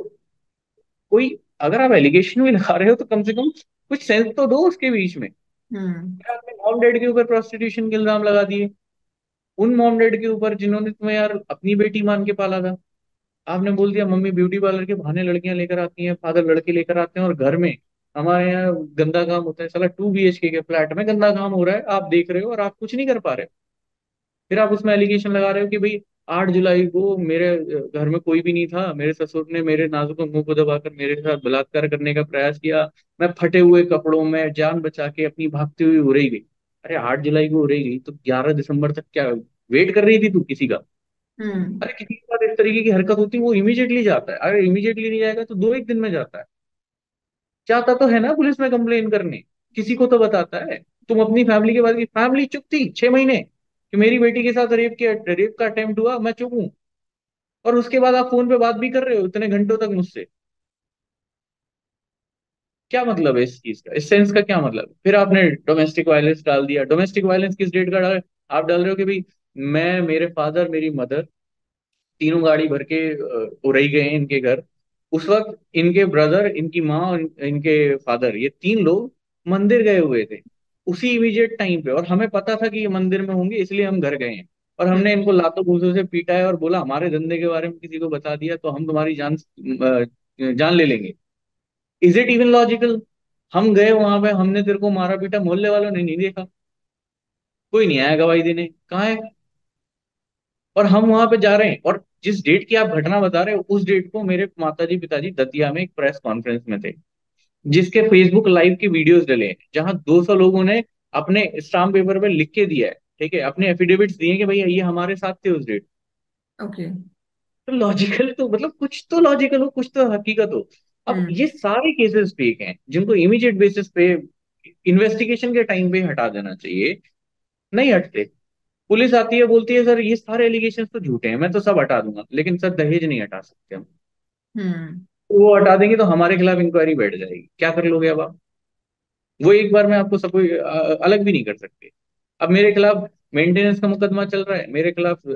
कोई, अगर आप एलिगेशन भी लगा रहे हो तो कम से कम कुछ सेंस तो दो उसके बीच में। हम्म। फिर आपने मॉम डैड के ऊपर प्रोस्टिट्यूशन के इल्जाम लगा दिए, उन मॉम डैड के ऊपर जिन्होंने तुम्हें यार अपनी बेटी मान के पाला था। आपने बोल दिया मम्मी ब्यूटी पार्लर के बहाने लड़कियां लेकर आती हैं, फादर लड़के लेकर आते हैं, और घर में हमारे यहाँ गंदा काम होता है। साला 2 BHK के फ्लैट में गंदा काम हो रहा है, आप देख रहे हो और आप कुछ नहीं कर पा रहे हो। फिर आप उसमें एलिगेशन लगा रहे हो कि भाई 8 जुलाई को मेरे घर में कोई भी नहीं था, मेरे ससुर ने मेरे नाजुक मुंह को दबाकर मेरे साथ बलात्कार करने का प्रयास किया, मैं फटे हुए कपड़ों में जान बचा के अपनी भागती हुई उड़ई गई। अरे 8 जुलाई को उड़ई गई तो 11 दिसंबर तक क्या वेट कर रही थी तू किसी का? हम्म। अरे किसी के साथ इस तरीके की हरकत होती है वो इमीडिएटली जाता है, अगर इमीडिएटली नहीं जाएगा तो 2 एक दिन में जाता है। जाता तो है ना पुलिस में कंप्लेन करने, किसी को तो बताता है। तुम अपनी फैमिली के बाद की फैमिली चुप थी 6 महीने कि मेरी बेटी के साथ रेप का अटेम्प्ट हुआ, मैं चुप हूं। और उसके बाद आप फोन पे बात भी कर रहे हो इतने घंटों तक मुझसे। क्या मतलब है इस चीज का, इस सेंस का क्या मतलब है? फिर आपने डोमेस्टिक वायलेंस डाल दिया। डोमेस्टिक वायलेंस किस डेट का डाल, आप डाल रहे हो कि भाई मैं, मेरे फादर, मेरी मदर तीनों गाड़ी भर के उड़ई गए हैं इनके घर। उस वक्त इनके ब्रदर, इनकी माँ और इनके फादर, ये 3 लोग मंदिर गए हुए थे उसी इमीडिएट टाइम पे, और हमें पता था कि ये मंदिर में होंगे इसलिए हम घर गए हैं। और हमने इनको लातों घूंसों से पीटा है और बोला हमारे धंधे के बारे में किसी को बता दिया तो हम तुम्हारी जान ले लेंगे। Is it even logical? हम गए वहां पे, हमने तेरे को मारा पीटा, मोहल्ले वालों ने नहीं देखा, कोई नहीं आया गवाही देने, कहाँ है? और हम वहां पे जा रहे हैं, और जिस डेट की आप घटना बता रहे हो उस डेट को मेरे माताजी पिताजी दतिया में एक प्रेस कॉन्फ्रेंस में थे, जिसके फेसबुक लाइव की वीडियोस डले हैं, जहां 200 लोगों ने अपने स्टाम्प पेपर पे लिख के दिया है, ठीक है, अपने एफिडेविट्स दिए कि भैया ये हमारे साथ थे उस डेट। ओके। तो लॉजिकल तो मतलब कुछ तो लॉजिकल हो, कुछ तो हकीकत हो। अब हम्म। ये सारे केसेस फेक हैं जिनको इमीडिएट बेसिस पे इन्वेस्टिगेशन के टाइम पे हटा देना चाहिए, नहीं हटते। पुलिस आती है बोलती है सर ये सारे एलिगेशन तो झूठे हैं, मैं तो सब हटा दूंगा, लेकिन सर दहेज नहीं हटा सकते हम। हम्म। तो वो हटा देंगे तो हमारे खिलाफ इंक्वायरी बैठ जाएगी, क्या कर लोगे अब आप? वो एक बार में आपको सब कोई अलग भी नहीं कर सकते। अब मेरे खिलाफ मेंटेनेंस का मुकदमा चल रहा है, मेरे खिलाफ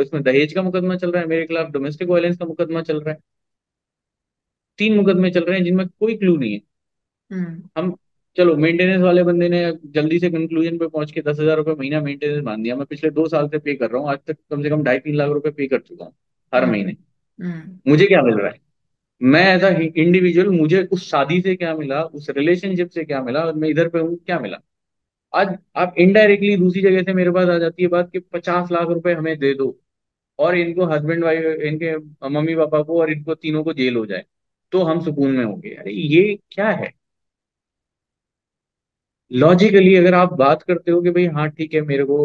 उसमें दहेज का मुकदमा चल रहा है, मेरे खिलाफ डोमेस्टिक वायलेंस का मुकदमा चल रहा है। 3 मुकदमे चल रहे हैं जिनमें कोई क्लू नहीं है। हम्म। हम, चलो मेंटेनेंस वाले बंदे ने जल्दी से कंक्लूजन पे पहुंच के 10,000 रुपये महीना मेंटेनेंस मान दिया, मैं पिछले 2 साल से पे कर रहा हूँ, आज तक कम से कम 2.5-3 लाख रुपए पे कर चुका हूँ हर हम्म। महीने। हम्म। मुझे क्या मिल रहा है? मैं एज अ इंडिविजुअल, मुझे उस शादी से क्या मिला, उस रिलेशनशिप से क्या मिला, और मैं इधर पे हूँ क्या मिला? आज आप इनडायरेक्टली दूसरी जगह से मेरे पास आ जाती है बात कि 50 लाख रुपए हमें दे दो, और इनको हस्बैंड वाइफ, इनके मम्मी पापा को और इनको तीनों को जेल हो जाए, तो हम सुकून में होंगे। अरे ये क्या है? लॉजिकली अगर आप बात करते हो कि भाई हाँ ठीक है, मेरे को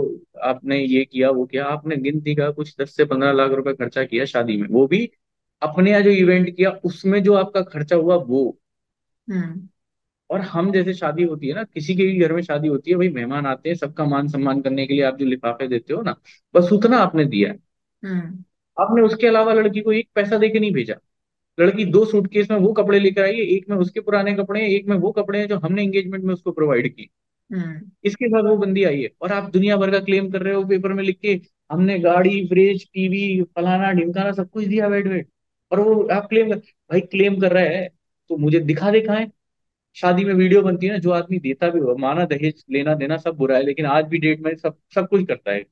आपने ये किया वो किया, आपने गिनती का कुछ 10 से 15 लाख रुपए खर्चा किया शादी में, वो भी अपने यहाँ जो इवेंट किया उसमें जो आपका खर्चा हुआ वो। हम्म। और हम जैसे शादी होती है ना, किसी के भी घर में शादी होती है, भाई मेहमान आते हैं, सबका मान सम्मान करने के लिए आप जो लिफाफे देते हो ना, बस उतना आपने दिया है। हम्म। आपने उसके अलावा लड़की को एक पैसा दे के नहीं भेजा। लड़की 2 सूटकेस में वो कपड़े लेकर आई है, एक में उसके पुराने कपड़े हैं, एक में वो कपड़े हैं जो हमने एंगेजमेंट में उसको प्रोवाइड किए। हम्म। इसके साथ वो बंदी आई है, और आप दुनिया भर का क्लेम कर रहे हो पेपर में लिख के, हमने गाड़ी, फ्रिज, टीवी, फलाना ढिमकाना सब कुछ दिया, वेट वेट। और वो आप क्लेम कर, भाई क्लेम कर रहा है तो मुझे दिखा दे कहाँ है। शादी में वीडियो बनती है ना, जो आदमी देता भी हो, माना दहेज लेना देना सब बुरा है, लेकिन आज भी डेट में सब सब कुछ करता है।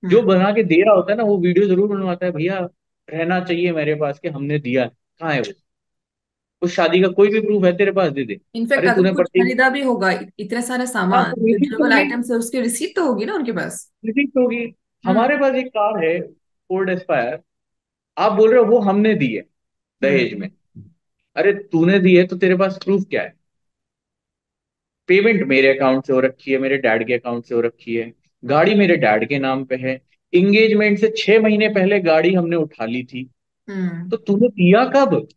जो हम्म। बना के दे रहा होता है ना, वो वीडियो जरूर बनवाता है, भैया रहना चाहिए मेरे पास कि हमने दिया है। कहाँ है वो? उस शादी का कोई भी प्रूफ है तेरे पास, दे दे। इनफैक्ट अरे अगर तूने कुछ पढ़ी, खरीदा भी होगा, इतने सारे हाँ सामान तो जो रिसीप्ट ड्यूरेबल होगी, आइटम्स है, उसकी रिसीप्ट तो होगी ना उनके पास। रिसीप्ट होगी। हम्म। हमारे पास एक कार है, फोर्ड एस्पायर, आप बोल रहे हो वो हमने दी है दहेज हम्म। में। अरे तूने दी है तो तेरे पास प्रूफ क्या है? पेमेंट मेरे अकाउंट से हो रखी है, मेरे डैड के अकाउंट से हो रखी है, गाड़ी मेरे डैड के नाम पे है, इंगेजमेंट से 6 महीने पहले गाड़ी हमने उठा ली थी। हम्म। तो तूने दिया कब?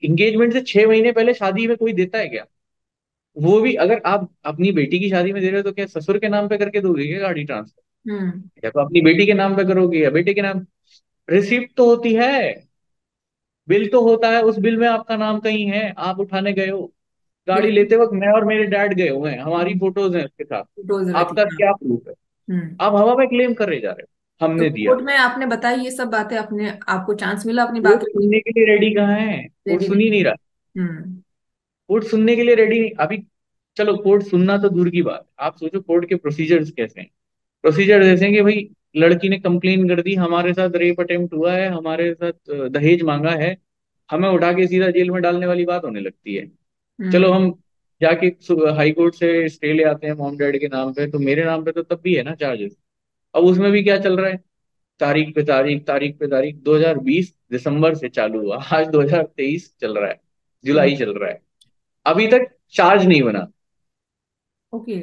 इंगेजमेंट से 6 महीने पहले शादी में कोई देता है क्या? वो भी अगर आप अपनी बेटी की शादी में दे रहे हो तो क्या ससुर के नाम पे करके दोगे क्या गाड़ी ट्रांसफर? हम्म। या तो अपनी बेटी के नाम पे करोगे या बेटे के नाम। रिसिप्ट तो होती है, बिल तो होता है, उस बिल में आपका नाम कहीं है, आप उठाने गए हो। गाड़ी बिल्कुल। लेते वक्त मैं और मेरे डैड गए हुए हैं, हमारी फोटोज हैं उसके साथ। रोज रहती आपका है। क्या प्रूफ है? हम्म। आप हवा में क्लेम कर रहे जा रहे हो तो हमने दिया। कोर्ट में आपने बताई ये सब बातें, अपने आपको चांस मिला अपनी बात कोर्ट रखने सुनने के लिए रेडी कहाँ है? की? कोर्ट रेडी सुन ही नहीं। नहीं रहा। हम्म। कोर्ट सुनने के लिए रेडी नहीं अभी। चलो कोर्ट सुनना तो दूर की बात, आप सोचो कोर्ट के प्रोसीजर्स कैसे हैं। प्रोसीजर ऐसे हैं कि भाई लड़की ने कंप्लेन कर दी, हमारे साथ रेप अटेम्प्ट हुआ है, हमारे साथ दहेज मांगा है, हमें उठा के सीधा जेल में डालने वाली बात होने लगती है। चलो हम्म। हम जाके हाई कोर्ट से स्टे ले आते हैं मॉम डैड के नाम पे, तो मेरे नाम पे तो तब भी है ना चार्जेस। अब उसमें भी क्या चल रहा है, तारीख पे तारीख, तारीख पे तारीख, 2020 दिसंबर से चालू हुआ, आज 2023 चल रहा है, हम्म। जुलाई चल रहा है, अभी तक चार्ज नहीं बना। ओके।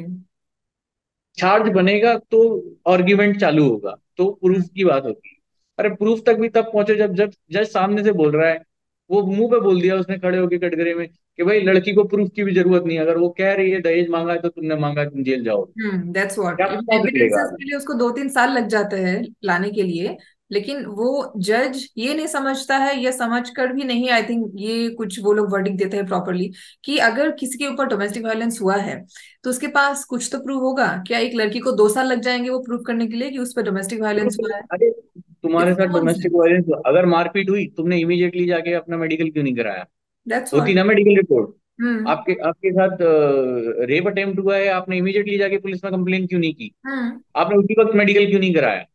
चार्ज बनेगा तो आर्ग्यूमेंट चालू होगा, तो प्रूफ हम्म। की बात होगी। अरे प्रूफ तक भी तब पहुंचो जब जब जज सामने से बोल रहा है। वो मुंह पे बोल दिया उसने खड़े होके कटघरे में कि भाई लड़की को प्रूफ की भी जरूरत नहीं है, अगर वो कह रही है दहेज मांगा है तो तुमने मांगा है, तुम जेल जाओ। दैट्स व्हाट, क्या इवन प्रूफ निकलेगा एविडेंसेस आगे? के लिए उसको 2-3 साल लग जाते हैं लाने के लिए। लेकिन वो जज ये नहीं समझता है, या समझ कर भी नहीं, आई थिंक ये कुछ वो लोग वर्डिक्ट देते हैं प्रॉपरली, कि अगर किसी के ऊपर डोमेस्टिक वायलेंस हुआ है तो उसके पास कुछ तो प्रूफ होगा। क्या एक लड़की को 2 साल लग जाएंगे वो प्रूफ करने के लिए कि उस पर डोमेस्टिक वायलेंस हुआ है? अरे तुम्हारे इट्स साथ कॉमन डोमेस्टिक सेंस। वायलेंस, अगर मारपीट हुई तुमने इमीडिएटली जाके अपना मेडिकल क्यों नहीं कराया? दैट्स होती व्हाट। ना मेडिकल रिपोर्ट। हम्म। आपके आपके साथ रेप अटेम्प्ट हुआ है, आपने इमीडिएटली जाके पुलिस में कंप्लेन क्यों नहीं की? हम्म। आपने उसी वक्त मेडिकल क्यों नहीं कराया?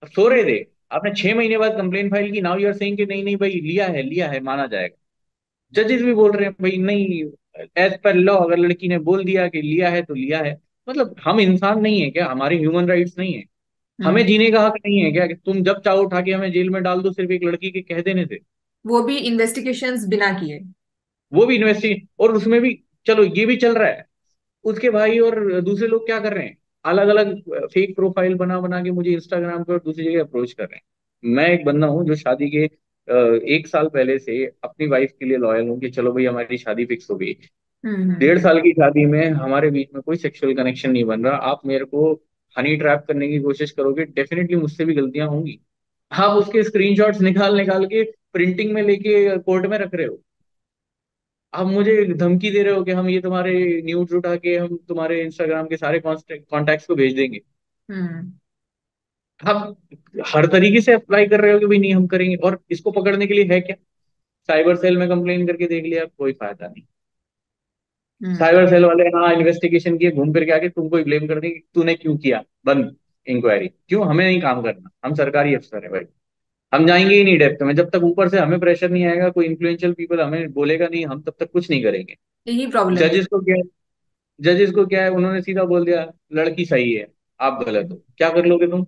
सो रहे थे, आपने 6 महीने बाद कंप्लेन फाइल की, नाउ यू आर सेइंग कि नहीं नहीं भाई लिया है माना जाएगा। जजेस भी बोल रहे हैं भाई नहीं, एज पर लॉ अगर लड़की ने बोल दिया कि लिया है तो लिया है। मतलब हम इंसान नहीं है क्या? हमारे ह्यूमन राइट्स नहीं है? हमें हम्म। जीने का हक नहीं है क्या कि तुम जब चाहो उठा के हमें जेल में डाल दो सिर्फ एक लड़की के कह देने से? वो भी इन्वेस्टिगेशंस बिना किए। वो भी इन्वेस्टिगेशन, और उसमें भी चलो ये भी चल रहा है, उसके भाई और दूसरे लोग क्या कर रहे हैं, अलग अलग फेक प्रोफाइल बना बना के मुझे इंस्टाग्राम पे और दूसरी जगह अप्रोच कर रहे हैं। मैं एक बंदा हूँ जो शादी के 1 साल पहले से अपनी वाइफ के लिए लॉयल हूँ कि चलो भाई हमारी शादी फिक्स हो गई। हम्म। 1.5 साल की शादी में हमारे बीच में कोई सेक्सुअल कनेक्शन नहीं बन रहा, आप मेरे को हनी ट्रैप करने की कोशिश करोगे, डेफिनेटली मुझसे भी गलतियां होंगी। आप उसके स्क्रीनशॉट्स निकाल निकाल के प्रिंटिंग में लेके कोर्ट में रख रहे हो। आप मुझे धमकी दे रहे हो कि हम ये तुम्हारे न्यूज उठा के हम तुम्हारे इंस्टाग्राम के सारे कॉन्टैक्ट्स को भेज देंगे। हम्म। आप हर तरीके से अप्लाई कर रहे हो कि भाई नहीं हम करेंगे, और इसको पकड़ने के लिए है क्या? साइबर सेल में कंप्लेन करके देख लिया, कोई फायदा नहीं। हम्म। साइबर सेल वाले हाँ इन्वेस्टिगेशन किए, घूम फिर के आके तुमको ही ब्लेम कर देंगे, तूने क्यों किया, बंद इंक्वायरी। क्यों? हमें नहीं काम करना, हम सरकारी अफसर है भाई। हम जाएंगे ही नहीं डेप्थ में, जब तक ऊपर से हमें प्रेशर नहीं आएगा, कोई इन्फ्लुएंशियल पीपल हमें बोलेगा नहीं, हम तब तक कुछ नहीं करेंगे। यही प्रॉब्लम है। जजेस को क्या है? जजेस को क्या है, उन्होंने सीधा बोल दिया लड़की सही है, आप गलत हो, क्या कर लोगे तुम?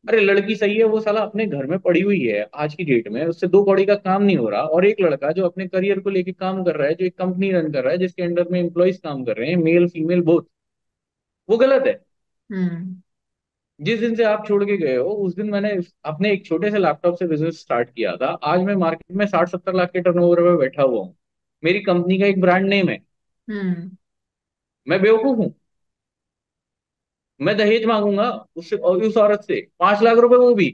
अरे लड़की सही है, वो साला अपने घर में पड़ी हुई है आज की डेट में, उससे दो कौड़ी का काम नहीं हो रहा, और एक लड़का जो अपने करियर को लेके काम कर रहा है, जो एक कंपनी रन कर रहा है, जिसके अंडर में एम्प्लॉइज काम कर रहे हैं, मेल फीमेल बोथ, वो गलत है। हम्म। जिस दिन से आप छोड़ के गए हो उस दिन मैंने अपने एक छोटे से लैपटॉप से बिजनेस स्टार्ट किया था, आज मैं मार्केट में 60-70 लाख के टर्नओवर में बैठा हुआ हूँ। मेरी कंपनी का एक ब्रांड नेम है। हम्म। मैं बेवकूफ हूँ? मैं दहेज मांगूंगा उससे, और उस औरत से 5 लाख रुपए, वो भी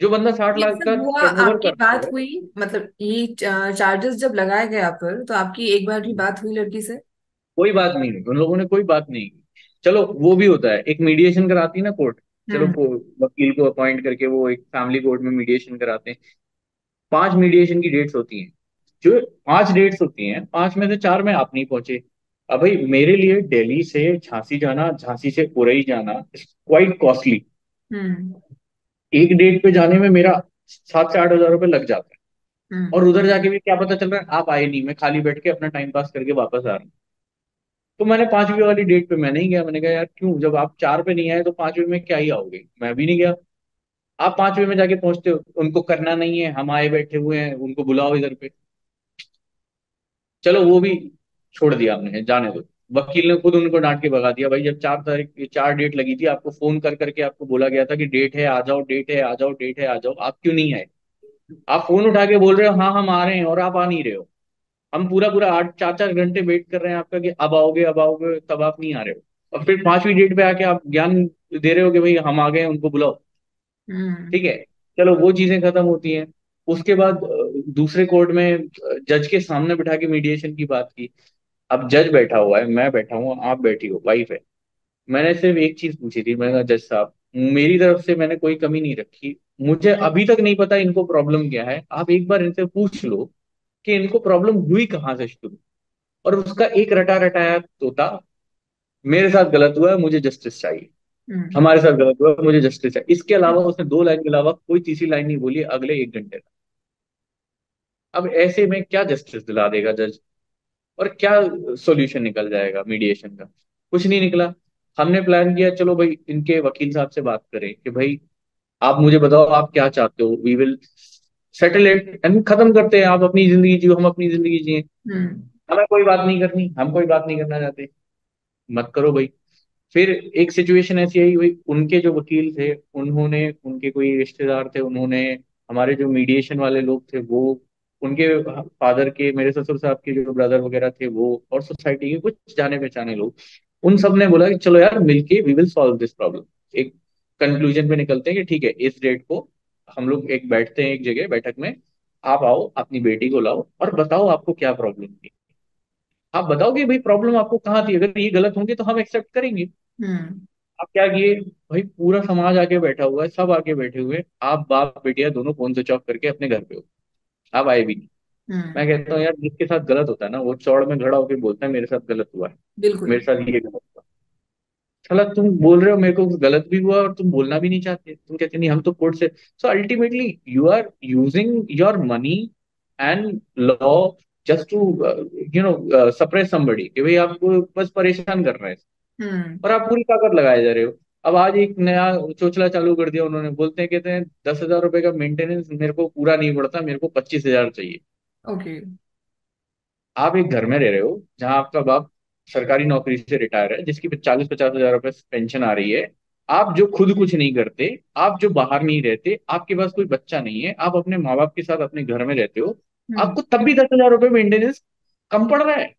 जो बंदा साठ ये लाख सब का हुआ, टर्नओवर आपकी करता बात है। हुई? मतलब ये चार्जेस जब लगाए गए आप पर, तो आपकी एक बार भी बात हुई लड़की से? कोई बात नहीं हुई, उन लोगों ने कोई बात नहीं की। चलो वो भी होता है, एक मीडिएशन कराती है ना कोर्ट। चलो हम्म। वकील को अपॉइंट करके वो एक फैमिली कोर्ट में मीडिएशन कराते हैं। 5 मीडिएशन की डेट्स होती हैं। जो 5 डेट्स होती हैं, 5 में से 4 में आप नहीं पहुंचे। अब भाई मेरे लिए दिल्ली से झांसी जाना, झांसी से उरई जाना क्वाइट कॉस्टली। हम्म। एक डेट पे जाने में मेरा 7 से 8 हज़ार रुपये लग जाता है। और हम्म। उधर जाके भी क्या पता चल रहा है आप आए नहीं, मैं खाली बैठ के अपना टाइम पास करके वापस आ रहा हूँ। तो मैंने 5वीं वाली डेट पे मैं नहीं गया। मैंने कहा यार क्यों, जब आप 4 पे नहीं आए तो 5वीं में क्या ही आओगे? मैं भी नहीं गया। आप 5वीं में जाके पहुंचते हो, उनको करना नहीं है, हम आए बैठे हुए हैं, उनको बुलाओ इधर पे। चलो वो भी छोड़ दिया हमने, जाने दो। वकील ने खुद उनको डांट के भगा दिया, भाई जब 4 तारीख, ये 4 डेट लगी थी, आपको फोन कर करके आपको बोला गया था कि डेट है आ जाओ, डेट है आ जाओ, डेट है आ जाओ, आप क्यों नहीं आए? आप फोन उठा के बोल रहे हो हाँ हम आ रहे हैं, और आप आ नहीं रहे हो। हम पूरा पूरा 8 4 4 घंटे वेट कर रहे हैं आपका कि अब आओगे, तब आप नहीं आ रहे हो। और फिर 5वीं डेट पे आके आप ज्ञान दे रहे हो कि भाई हम आ गए हैं, उनको बुलाओ। हम्म। ठीक है, चलो वो चीजें खत्म होती हैं। उसके बाद दूसरे कोर्ट में जज के सामने बिठा के मीडिएशन की बात की। अब जज बैठा हुआ है, मैं बैठा हूँ, आप बैठी हो, वाइफ है। मैंने सिर्फ एक चीज पूछी थी, मैंने कहा जज साहब, मेरी तरफ से मैंने कोई कमी नहीं रखी, मुझे अभी तक नहीं पता इनको प्रॉब्लम क्या है, आप एक बार इनसे पूछ लो कि इनको प्रॉब्लम हुई कहाँ से शुरू। और उसका एक रटा रटाया तोता, मेरे साथ गलत हुआ है, मुझे जस्टिस चाहिए। हम्म। हमारे साथ गलत हुआ है, मुझे जस्टिस चाहिए। इसके अलावा उसने 2 लाइन के अलावा कोई तीसरी लाइन नहीं बोली अगले 1 घंटे तक। अब ऐसे में क्या जस्टिस दिला देगा जज? और क्या सॉल्यूशन निकल जाएगा मीडिएशन का? कुछ नहीं निकला। हमने प्लान किया, चलो भाई इनके वकील साहब से बात करें कि भाई आप मुझे बताओ आप क्या चाहते हो, we will settle it and खत्म करते हैं, आप अपनी जिंदगी जियो, हम अपनी जिंदगी जिए। हम्म। हमें कोई बात नहीं करनी, हम कोई बात नहीं करना चाहते। मत करो भाई। फिर एक सिचुएशन ऐसी आई हुई, उनके जो वकील थे, उन्होंने, उनके कोई रिश्तेदार थे, उन्होंने, हमारे जो मीडिएशन वाले लोग थे वो, उनके फादर के, मेरे ससुर साहब के जो ब्रदर वगैरह थे वो, और सोसाइटी के कुछ जाने पहचाने लोग, उन सब ने बोला कि चलो यार मिलके we will solve this problem. एक कंक्लूजन पे निकलते हैं कि ठीक है इस डेट को हम लोग एक बैठते हैं, एक जगह बैठक में, आप आओ अपनी बेटी को लाओ और बताओ आपको क्या प्रॉब्लम थी। आप बताओ कि भाई प्रॉब्लम आपको कहाँ थी, अगर ये गलत होंगे तो हम एक्सेप्ट करेंगे। हम्म। आप क्या किए? भाई पूरा समाज आके बैठा हुआ है, सब आके बैठे हुए हैं, आप बाप बेटिया दोनों फोन स्विच ऑफ करके अपने घर पे हो। आप आए भी नहीं। मैं हम्म। कहता हूँ यार जिसके साथ गलत होता है ना, वो चौड़ में खड़ा होकर बोलता है मेरे साथ गलत हुआ है, बिल्कुल। मेरे साथ ये गलत हुआ। साला तुम बोल रहे हो मेरे को गलत भी हुआ और तुम बोलना भी नहीं चाहते, तुम कहते नहीं हम तो कोर्ट से। So ultimately you are using your money and law just to suppress somebody, कि भाई आपको बस परेशान कर रहे हैं, हम्म। और आप पूरी ताकत लगाए जा रहे हो। अब आज एक नया चोचला चालू कर दिया उन्होंने, बोलते हैं, कहते हैं 10,000 रुपए का मेंटेनेंस मेरे को पूरा नहीं पड़ता, मेरे को 25,000 चाहिए। ओके। आप एक घर में रह रहे हो जहां आपका बाप सरकारी नौकरी से रिटायर है, जिसकी 40-50 हज़ार रुपए पेंशन आ रही है। आप जो खुद कुछ नहीं करते, आप जो बाहर नहीं रहते, आपके पास कोई बच्चा नहीं है, आप अपने माँ बाप के साथ अपने घर में रहते हो, हम्म। आपको तब भी 10,000 रुपए मेंटेनेंस कम पड़ रहा है।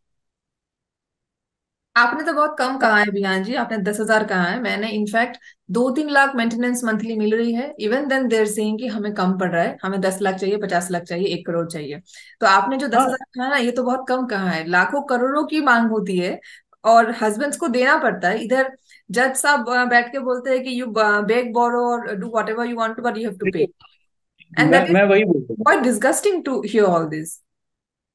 आपने तो बहुत कम कहा है बिहान जी, आपने 10,000 कहा है, मैंने इनफैक्ट 2-3 लाख मेंटेनेंस मंथली मिल रही है। इवन देन देर सेइंग कि हमें कम पड़ रहा है, हमें 10 लाख चाहिए, 50 लाख चाहिए, 1 करोड़ चाहिए। तो आपने जो दस हाँ, हजार कहा ना, ये तो बहुत कम कहा है। लाखों करोड़ों की मांग होती है और हस्बैंड्स को देना पड़ता है। इधर जज साहब बैठ के बोलते हैं कि यू बेग बोरो और do whatever you want, but you have to pay. देखो, एंड मैं दैट इज मैं वही बोल रहा हूँ। Quite disgusting to hear all this.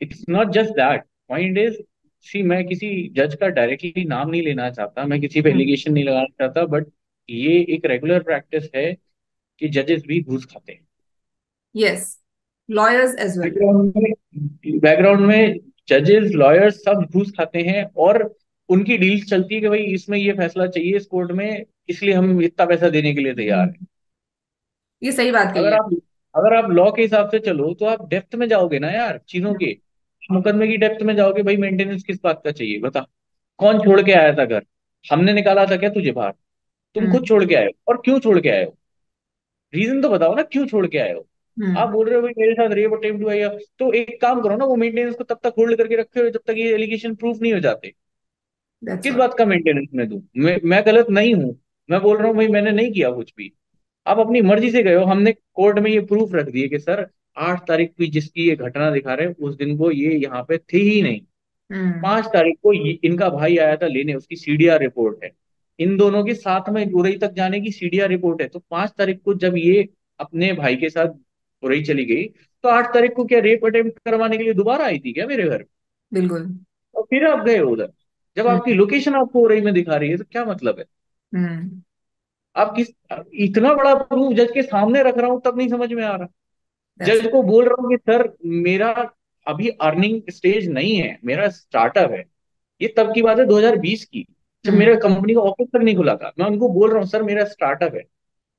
It's not just that, point is, see मैं किसी जज का डायरेक्टली नाम नहीं लेना चाहता, मैं किसी पे एलिगेशन नहीं लगाना चाहता, बट ये एक रेगुलर प्रैक्टिस है कि जजेस भी घूस खाते हैं। Yes, lawyers as well. Background में जजेस लॉयर्स सब घूस खाते हैं, और उनकी डील चलती है कि भाई इसमें ये फैसला चाहिए इस कोर्ट में, इसलिए हम इतना पैसा देने के लिए तैयार हम्म, हैं। ये सही बात कही अगर है। आप अगर आप लॉ के हिसाब से चलो तो आप डेप्थ में जाओगे ना यार चीजों के, मुकदमे की डेप्थ में जाओगे। भाई मेंटेनेंस किस बात का चाहिए बता, कौन छोड़ के आया था घर? हमने निकाला था क्या तुझे बाहर? तुम खुद हम्म छोड़ के आए हो, और क्यों छोड़ के आए हो? रीजन तो बताओ ना, क्यों छोड़ के आए हो? आप हम्म। बोल रहे हो भाई मेरे साथ रेप अटेम्प्ट हुआ, या तो एक काम करो ना, वो मेंटेनेंस को तब तक होल्ड करके रखे हो जब तक ये एलिगेशन प्रूफ नहीं हो जाते। दैट्स किस व्हाट। बात का मेंटेनेंस मैं दूं? मैं गलत नहीं हूं। मैं बोल रहा हूँ भाई मैंने नहीं किया कुछ भी। आप अपनी मर्जी से गए हो, हमने कोर्ट में ये प्रूफ रख दिए कि सर 8 तारीख की जिसकी ये घटना दिखा रहे हैं उस दिन को ये यहाँ पे थे ही नहीं। हम्म 5 तारीख को इनका भाई आया था लेने, उसकी सीडीआर रिपोर्ट है। इन दोनों के साथ में उरई तक जाने की सीडीआर रिपोर्ट है। तो 5 तारीख को जब ये अपने भाई के साथ उरई चली गई, तो 8 तारीख को क्या रेप अटेम्प्ट करवाने के लिए दोबारा आई थी क्या मेरे घर? बिल्कुल। और फिर आप गए हो उधर। जब आपकी हम्म लोकेशन आपको उरई में दिखा रही है तो क्या मतलब है? हम्म। आप किस, इतना बड़ा प्रूफ जज के सामने रख रहा हूं तब नहीं समझ में आ रहा। दैट्स। जज को बोल रहा हूँ कि सर मेरा अभी अर्निंग स्टेज नहीं है, मेरा स्टार्टअप है। ये तब की बात है 2020 की, जब हम्म मेरा कंपनी का ऑफिस तक नहीं खुला था। मैं उनको बोल रहा हूँ सर मेरा स्टार्टअप है,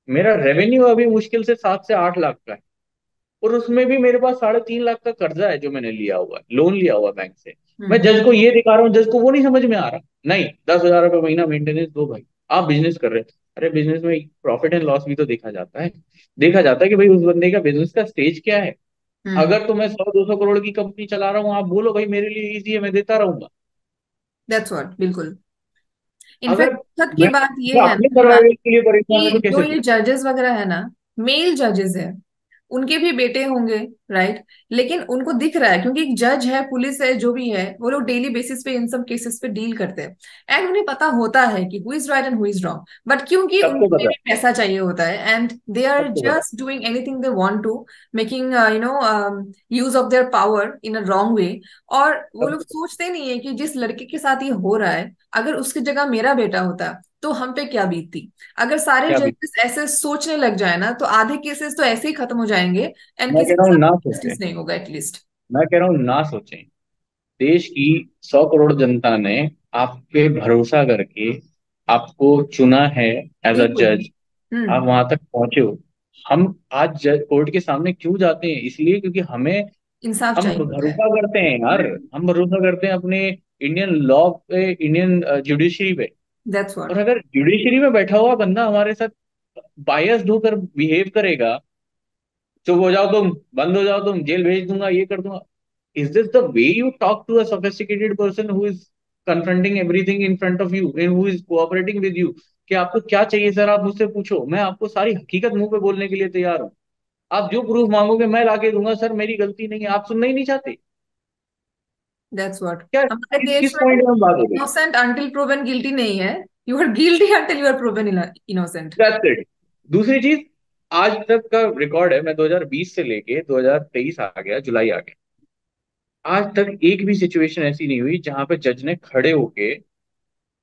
मेरा रेवेन्यू अभी मुश्किल से 7 से 8 लाख का है, और उसमें भी मेरे पास 3.5 लाख का कर्जा है जो मैंने लिया हुआ है, लोन लिया हुआ है बैंक से। मैं हम्म। जज को ये दिखा रहा हूँ, जज को वो नहीं समझ में आ रहा। नहीं, 10,000 रुपये महीना मेंटेनेंस दो भाई, आप बिजनेस कर रहे हैं। अरे बिजनेस में प्रॉफिट एंड लॉस भी तो देखा जाता है। देखा जाता है कि भाई उस बंदे का बिजनेस का स्टेज क्या है। हम्म। अगर तो मैं 100-200 करोड़ की कंपनी चला रहा हूँ, आप बोलो भाई मेरे लिए इजी है, मैं देता रहूंगा। दैट्स व्हाट, बिल्कुल। अगर इनफैक्ट तक की मैं बात ये मैं है अपने ना सर्वाइवल के लिए परेशान है कि तो जो कैसे ये दूं? जजेस वगैरह है ना, मेल जजेस है, उनके भी बेटे होंगे, राइट? लेकिन उनको दिख रहा है क्योंकि एक जज है, पुलिस है, जो भी है, वो लोग डेली बेसिस पे इन सब केसेस पे डील करते हैं। एंड उन्हें पता होता है कि who is right and who is wrong, but क्योंकि सबको उनके पता भी है, पैसा चाहिए होता है एंड दे आर सबको पता है। Just doing anything they want to, making use of their power in a wrong way. और वो लोग सबको सोचते नहीं है कि जिस लड़के के साथ ये हो रहा है, अगर उसकी जगह मेरा बेटा होता तो हम पे क्या बीतती। अगर सारे क्या भी, जजेस ऐसे सोचने लग जाए ना, तो आधे केसेस तो ऐसे ही खत्म हो जाएंगे एंड मैं किसी कह के रहा हूँ साथ ना सोचें। जस्टिस नहीं होगा एटलीस्ट। मैं कह रहा हूँ ना सोचें। देश की 100 करोड़ जनता ने आप पे भरोसा करके आपको चुना है एज अ बिल्कुल। जज। आप हम्म। वहां तक पहुंचे हो। हम आज जज कोर्ट के सामने क्यों जाते हैं? इसलिए क्योंकि हमें, इंसाफ हम चाहिए होता है। भरोसा करते हैं यार। हम भरोसा करते हैं अपने इंडियन लॉ पे, इंडियन जुडिशरी पे। दैट्स और व्हाट। अगर जुडिशरी में बैठा हुआ बंदा हमारे साथ बायस्ड होकर बिहेव करेगा, चुप हो जाओ तुम, बंद हो जाओ तुम, जेल भेज दूंगा, ये कर दूंगा। Is this the way you talk to a sophisticated person who is confronting everything in front of you and who is cooperating with you? कि आपको क्या चाहिए सर, आप मुझसे पूछो, मैं आपको सारी हकीकत मुंह पे बोलने के लिए तैयार हूँ। आप जो प्रूफ मांगोगे मैं लाके दूंगा सर, मेरी गलती नहीं है। आप सुनना ही नहीं चाहते। That's what. क्या हमारे किस देश किस में पॉइंट में हम बात हो रही है? इनोसेंट अंटिल प्रूवन गिल्टी नहीं है। You are guilty until you are proven innocent. That's it. दूसरी चीज, आज तक का रिकॉर्ड है, मैं 2020 से लेके 2023 आ गया, जुलाई आ गया, आज तक एक भी सिचुएशन ऐसी नहीं हुई जहां पे जज ने खड़े होके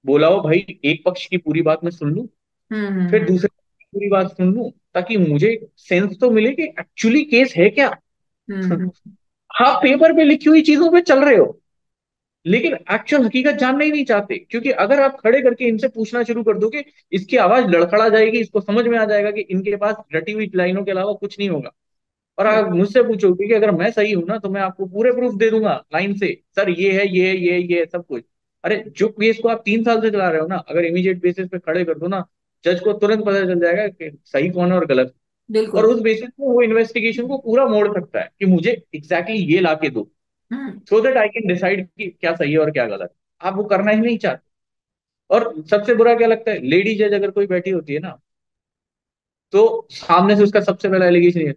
बोला हो भाई एक पक्ष की पूरी बात मैं सुन लूं, फिर हम्म। दूसरे पक्ष की पूरी बात सुन लूं, ताकि मुझे सेंस तो मिले कि एक्चुअली केस है क्या। हम्म। आप पेपर पे लिखी हुई चीजों पे चल रहे हो, लेकिन एक्चुअल हकीकत जानना ही नहीं चाहते। क्योंकि अगर आप खड़े करके इनसे पूछना शुरू कर दोगे, इसकी आवाज लड़खड़ा जाएगी, इसको समझ में आ जाएगा कि इनके पास रटी हुई लाइनों के अलावा कुछ नहीं होगा। और आप मुझसे पूछोगे कि अगर मैं सही हूं ना, तो मैं आपको पूरे प्रूफ दे दूंगा लाइन से, सर ये है, ये है, ये है, सब कुछ। अरे जो केस को आप 3 साल से चला रहे हो ना, अगर इमीडिएट बेसिस पे खड़े कर दो ना, जज को तुरंत पता चल जाएगा कि सही कौन है और गलत। और बिल्कुल। उस बेसिस पे वो इन्वेस्टिगेशन को पूरा मोड़ सकता है कि मुझे एग्जैक्टली ये ला के दो, hmm. So that I can decide कि क्या सही है और क्या गलत है। आप वो करना ही नहीं चाहते। और सबसे बुरा क्या लगता है, लेडी जज अगर कोई बैठी होती है ना, तो सामने से उसका सबसे पहला एलिगेशन ये,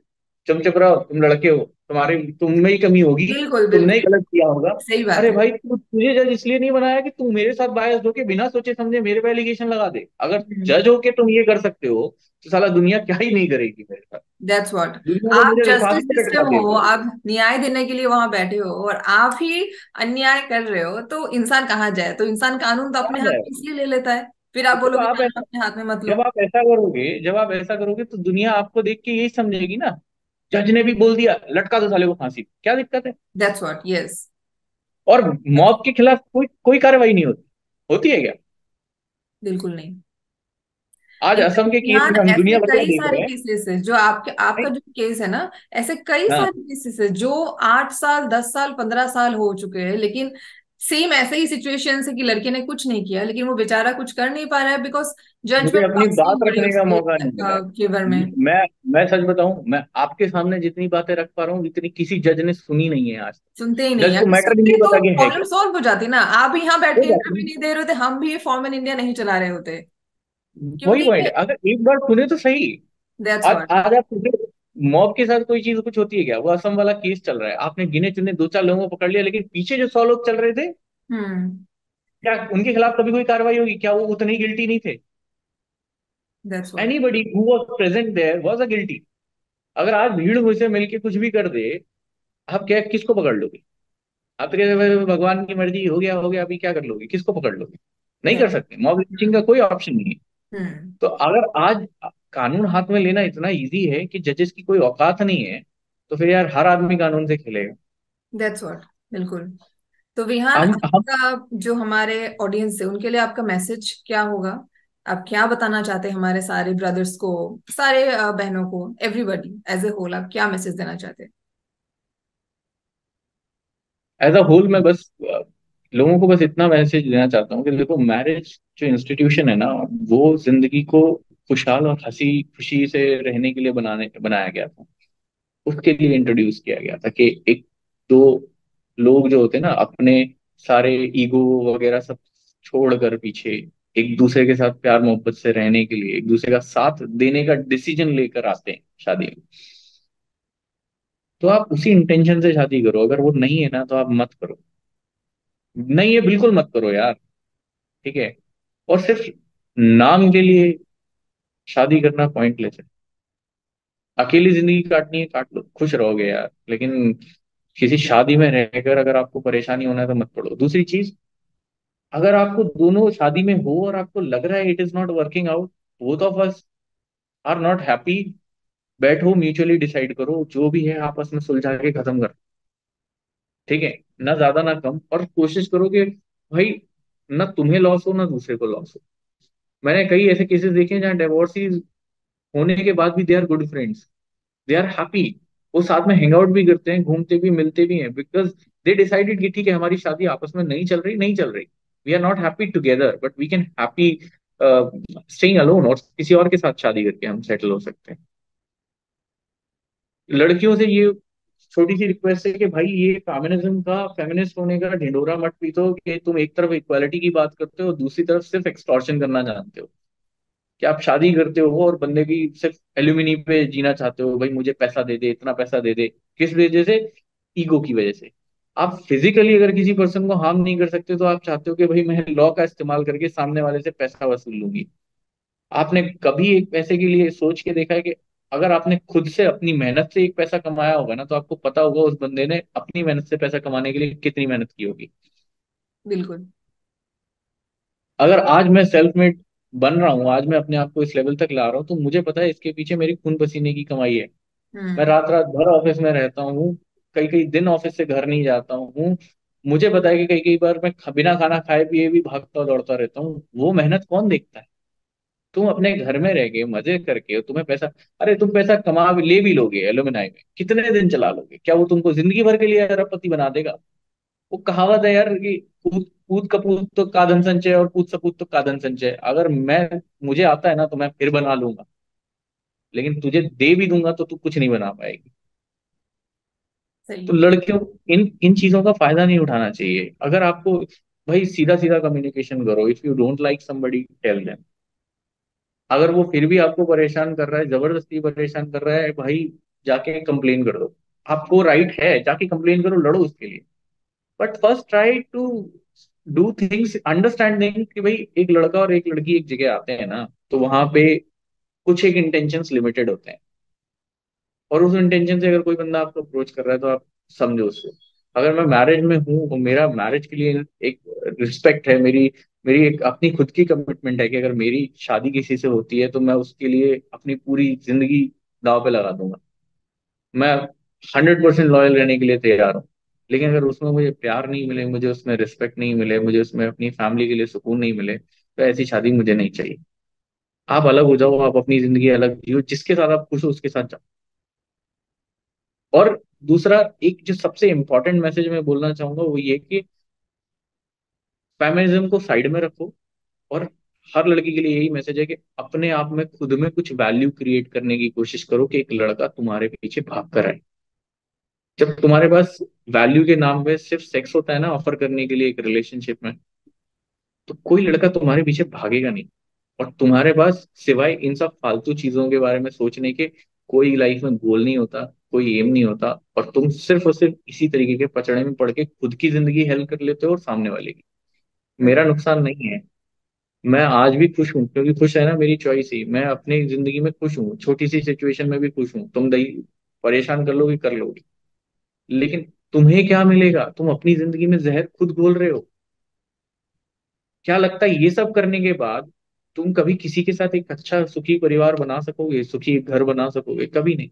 तुम चुप रहो, तुम लड़के हो, तुम्हारे तुम में ही कमी होगी, बिल्कुल तुमने ही बिल्कुल। गलत किया होगा। सही बात अरे है। भाई तुझे जज इसलिए नहीं बनाया कि तू मेरे साथ बायस्ड होके बिना सोचे समझे मेरे पे एलिगेशन लगा दे। अगर जज होके तुम ये कर सकते हो, तो साला दुनिया क्या ही नहीं करेगी मेरे साथ। That's what. दुनिया तो आप मुझे जस्टिस फांसी पे लटका सिस्टम हो, देगी। आप न्याय देने के लिए वहां बैठे हो और आप ही अन्याय कर रहे हो, तो इंसान कहाँ जाए? तो इंसान कानून तो अपने कहाँ हाथ जाए? में इसलिए ले लेता है। फिर आप जब बोलोगे आप कानून ऐसा अपने हाथ में मत जब लो। आप ऐसा करोगे जब आप ऐसा करोगे तो दुनिया आपको देख के यही समझेगी ना, जज ने भी बोल दिया, लटका दो साले को फांसी पे। क्या दिक्कत है? That's what, yes. और मॉब के खिलाफ कोई कोई कार्रवाई नहीं होती। होती है क्या? बिल्कुल नहीं। आज असम के इनफैक्ट केस यहाँ हम ऐसे दुनिया भर में कई देख सारे रहे हैं। केसेस है जो आपके आपका नहीं, जो केस है ना, ऐसे कई हाँ, सारे केसेस है जो 8 साल 10 साल 15 साल हो चुके हैं, लेकिन सेम ऐसे ही सिचुएशन है कि लड़के ने कुछ नहीं किया लेकिन वो बेचारा कुछ कर नहीं पा रहा है बिकॉज मुझे जजमेंट अपनी पास नहीं बात हो रही रखने का उसके मौका नहीं मिला है। फेवर में। मैं मैं सच बताऊं, मैं आपके सामने जितनी बातें रख पा रहा हूँ इतनी किसी जज ने सुनी नहीं है आज सुनते ही तक। नहीं, जज को अगर मैटर ही नहीं सुनते पता तो कि है प्रॉब्लम क्या। सॉल्व हो जाती ना, आप यहाँ बैठ हो के जाती इंटरव्यू है। नहीं दे रहे होते, हम भी ये फॉर्म इन इंडिया नहीं चला रहे होते, वही क्योंकि पॉइंट है, अगर एक बार सुने तो सही। दैट्स आज व्हाट। आज आप पूछे, मॉब के साथ कोई चीज कुछ होती है क्या? वो असम वाला केस चल रहा है, आपने गिने चुने दो चार लोगों को पकड़ लिया, लेकिन पीछे जो 100 लोग चल रहे थे, हम्म। क्या उनके खिलाफ कभी कोई कार्रवाई होगी? क्या वो उतने ही गिल्टी नहीं थे? That's what. Anybody who was present there was a guilty. अगर आज भीड़ मुझसे मिलके कुछ भी कर दे, आप क्या किसको पकड़ लोगे? आप तो कहते हैं, भगवान की मर्जी, हो गया, अभी क्या कर लोगे, किसको पकड़ लोगे? नहीं कर सकते, मॉब लिंचिंग का कोई ऑप्शन नहीं है। हम्म। तो अगर आज कानून हाथ में लेना इतना इजी है कि जजेस की कोई औकात नहीं है, तो फिर यार हर आदमी कानून से खेलेगा। That's what. बिल्कुल। तो विहान, हम आपका जो हमारे ऑडियंस है उनके लिए आपका मैसेज क्या होगा? आप क्या बताना चाहते हैं हमारे सारे ब्रदर्स को, सारे बहनों को, एवरीबॉडी एज ए होल, आप क्या मैसेज देना चाहते हैं? एज अ होल मैं बस लोगों को बस इतना मैसेज देना चाहता हूँ कि देखो, मैरिज जो इंस्टीट्यूशन है ना, वो जिंदगी को खुशहाल और हंसी खुशी से रहने के लिए बनाया गया था। उसके लिए इंट्रोड्यूस किया गया था कि एक दो लोग जो होते हैं ना, अपने सारे ईगो वगैरह सब छोड़कर पीछे एक दूसरे के साथ प्यार मोहब्बत से रहने के लिए, एक दूसरे का साथ देने का डिसीजन लेकर आते हैं शादी में। तो आप उसी इंटेंशन से शादी करो। अगर वो नहीं है ना, तो आप मत करो। नहीं है, बिल्कुल मत करो यार। ठीक है? और सिर्फ नाम के लिए शादी करना पॉइंटलेस है। अकेली जिंदगी काटनी है, काट लो, खुश रहोगे यार, लेकिन किसी शादी में रहकर अगर आपको परेशानी होना है तो मत पड़ो। दूसरी चीज, अगर आपको दोनों शादी में हो और आपको लग रहा है it is not working out, both of us are not happy, बैठो, म्यूचुअली डिसाइड करो, जो भी है आपस में सुलझा के खत्म कर। ठीक है? ना ज्यादा ना कम, और कोशिश करो कि भाई ना तुम्हें लॉस हो ना दूसरे को लॉस हो। मैंने कई ऐसे केसेस देखे हैं जहाँ डिवोर्सीज होने के बाद भी they are good friends, they are happy. वो साथ में हैंग आउट भी करते हैं, घूमते भी, मिलते भी हैं, बिकॉज दे डिसाइडेड कि ठीक है, हमारी शादी आपस में नहीं चल रही, नहीं चल रही, we are not happy together, but we can happy staying alone, और किसी और के साथ शादी करके हम सेटल हो सकते हैं। लड़कियों से ये छोटी सी रिक्वेस्ट है कि भाई ये फेमिनिज्म का, फेमिनिस्ट होने का ढिंडोरा मत पीटो कि तुम एक तरफ इक्वालिटी की बात करते हो, दूसरी तरफ सिर्फ एक्सटॉर्शन करना जानते हो। कि आप शादी करते हो और बंदे की सिर्फ एल्यूमिनी पे जीना चाहते हो, भाई मुझे पैसा दे दे, इतना पैसा दे दे। किस वजह से? ईगो की वजह से। आप फिजिकली अगर किसी पर्सन को हार्म नहीं कर सकते, तो आप चाहते हो कि भाई मैं लॉ का इस्तेमाल करके सामने वाले से पैसा वसूल लूंगी। आपने कभी एक पैसे के लिए सोच के देखा है कि अगर आपने खुद से अपनी मेहनत से एक पैसा कमाया होगा ना, तो आपको पता होगा उस बंदे ने अपनी मेहनत से पैसा कमाने के लिए कितनी मेहनत की होगी। बिल्कुल। अगर आज मैं सेल्फ मेड बन रहा हूँ, आज मैं अपने आप को इस लेवल तक ला रहा हूँ, तो मुझे पता है इसके पीछे मेरी खून पसीने की कमाई है। मैं हम्म। रात रात भर ऑफिस में रहता हूँ, कई कई दिन ऑफिस से घर नहीं जाता हूँ। मुझे पता है कि कई कई बार मैं बिना खाना खाए पिए भी भागता दौड़ता रहता हूँ। वो मेहनत कौन देखता है? तुम अपने घर में रह के मजे करके तुम्हें पैसा, अरे तुम पैसा कमा भी ले भी लोगे एलुमनाई में, कितने दिन चला लोगे? क्या वो तुमको जिंदगी भर के लिए अरबपति बना देगा? वो कहावत है यार कि पूत पूत कपूत तो का धन संचय, और पूत सपूत तो का धन संचय। अगर मैं, मुझे आता है ना, तो मैं फिर बना लूंगा, लेकिन तुझे दे भी दूंगा तो तू कुछ नहीं बना पाएगी। सही तो है। लड़कियों इन इन चीजों का फायदा नहीं उठाना चाहिए। अगर आपको, भाई सीधा सीधा कम्युनिकेशन करो। If you don't like somebody, tell them. अगर वो फिर भी आपको परेशान कर रहा है, जबरदस्ती परेशान कर रहा है, भाई जाके कंप्लेन कर दो। आपको राइट है, जाके कंप्लेन करो, लड़ो उसके लिए। But first try to do things understanding कि भाई एक लड़का और एक लड़की एक जगह आते हैं ना, तो वहां पे कुछ एक इंटेंशंस लिमिटेड होते हैं। और उस इंटेंशन से अगर कोई बंदा आपको अप्रोच कर रहा है, तो आप समझो उसको। अगर मैं मैरिज में हूँ और मेरा मैरिज के लिए एक रिस्पेक्ट है, मेरी मेरी एक अपनी खुद की कमिटमेंट है कि अगर मेरी शादी किसी से होती है, तो मैं उसके लिए अपनी पूरी जिंदगी दांव पे लगा दूंगा। मैं 100% लॉयल रहने के लिए तैयार हूँ। लेकिन अगर उसमें मुझे प्यार नहीं मिले, मुझे उसमें रिस्पेक्ट नहीं मिले, मुझे उसमें अपनी फैमिली के लिए सुकून नहीं मिले, तो ऐसी शादी मुझे नहीं चाहिए। आप अलग हो जाओ, आप अपनी जिंदगी अलग जियो, जिसके साथ आप खुश हो उसके साथ जाओ। और दूसरा, एक जो सबसे इंपॉर्टेंट मैसेज मैं बोलना चाहूंगा वो ये कि फेमिनिज्म को साइड में रखो, और हर लड़की के लिए यही मैसेज है कि अपने आप में खुद में कुछ वैल्यू क्रिएट करने की कोशिश करो कि एक लड़का तुम्हारे पीछे भाग कर आए। जब तुम्हारे पास वैल्यू के नाम पे सिर्फ सेक्स होता है ना ऑफर करने के लिए एक रिलेशनशिप में, तो कोई लड़का तुम्हारे पीछे भागेगा नहीं। और तुम्हारे पास सिवाय इन सब फालतू चीजों के बारे में सोचने के कोई लाइफ में गोल नहीं होता, कोई एम नहीं होता, और तुम सिर्फ और सिर्फ इसी तरीके के पचड़े में पड़ के खुद की जिंदगी हेल कर लेते हो और सामने वाले की। मेरा नुकसान नहीं है। मैं आज भी खुश हूँ, क्योंकि खुश है ना मेरी चॉइस ही, मैं अपनी जिंदगी में खुश हूँ, छोटी सी सिचुएशन में भी खुश हूँ। तुम दही परेशान कर लोगे, लेकिन तुम्हें क्या मिलेगा? तुम अपनी जिंदगी में जहर खुद घोल रहे हो। क्या लगता है ये सब करने के बाद तुम कभी किसी के साथ एक अच्छा सुखी परिवार बना सकोगे, सुखी एक घर बना सकोगे? कभी नहीं।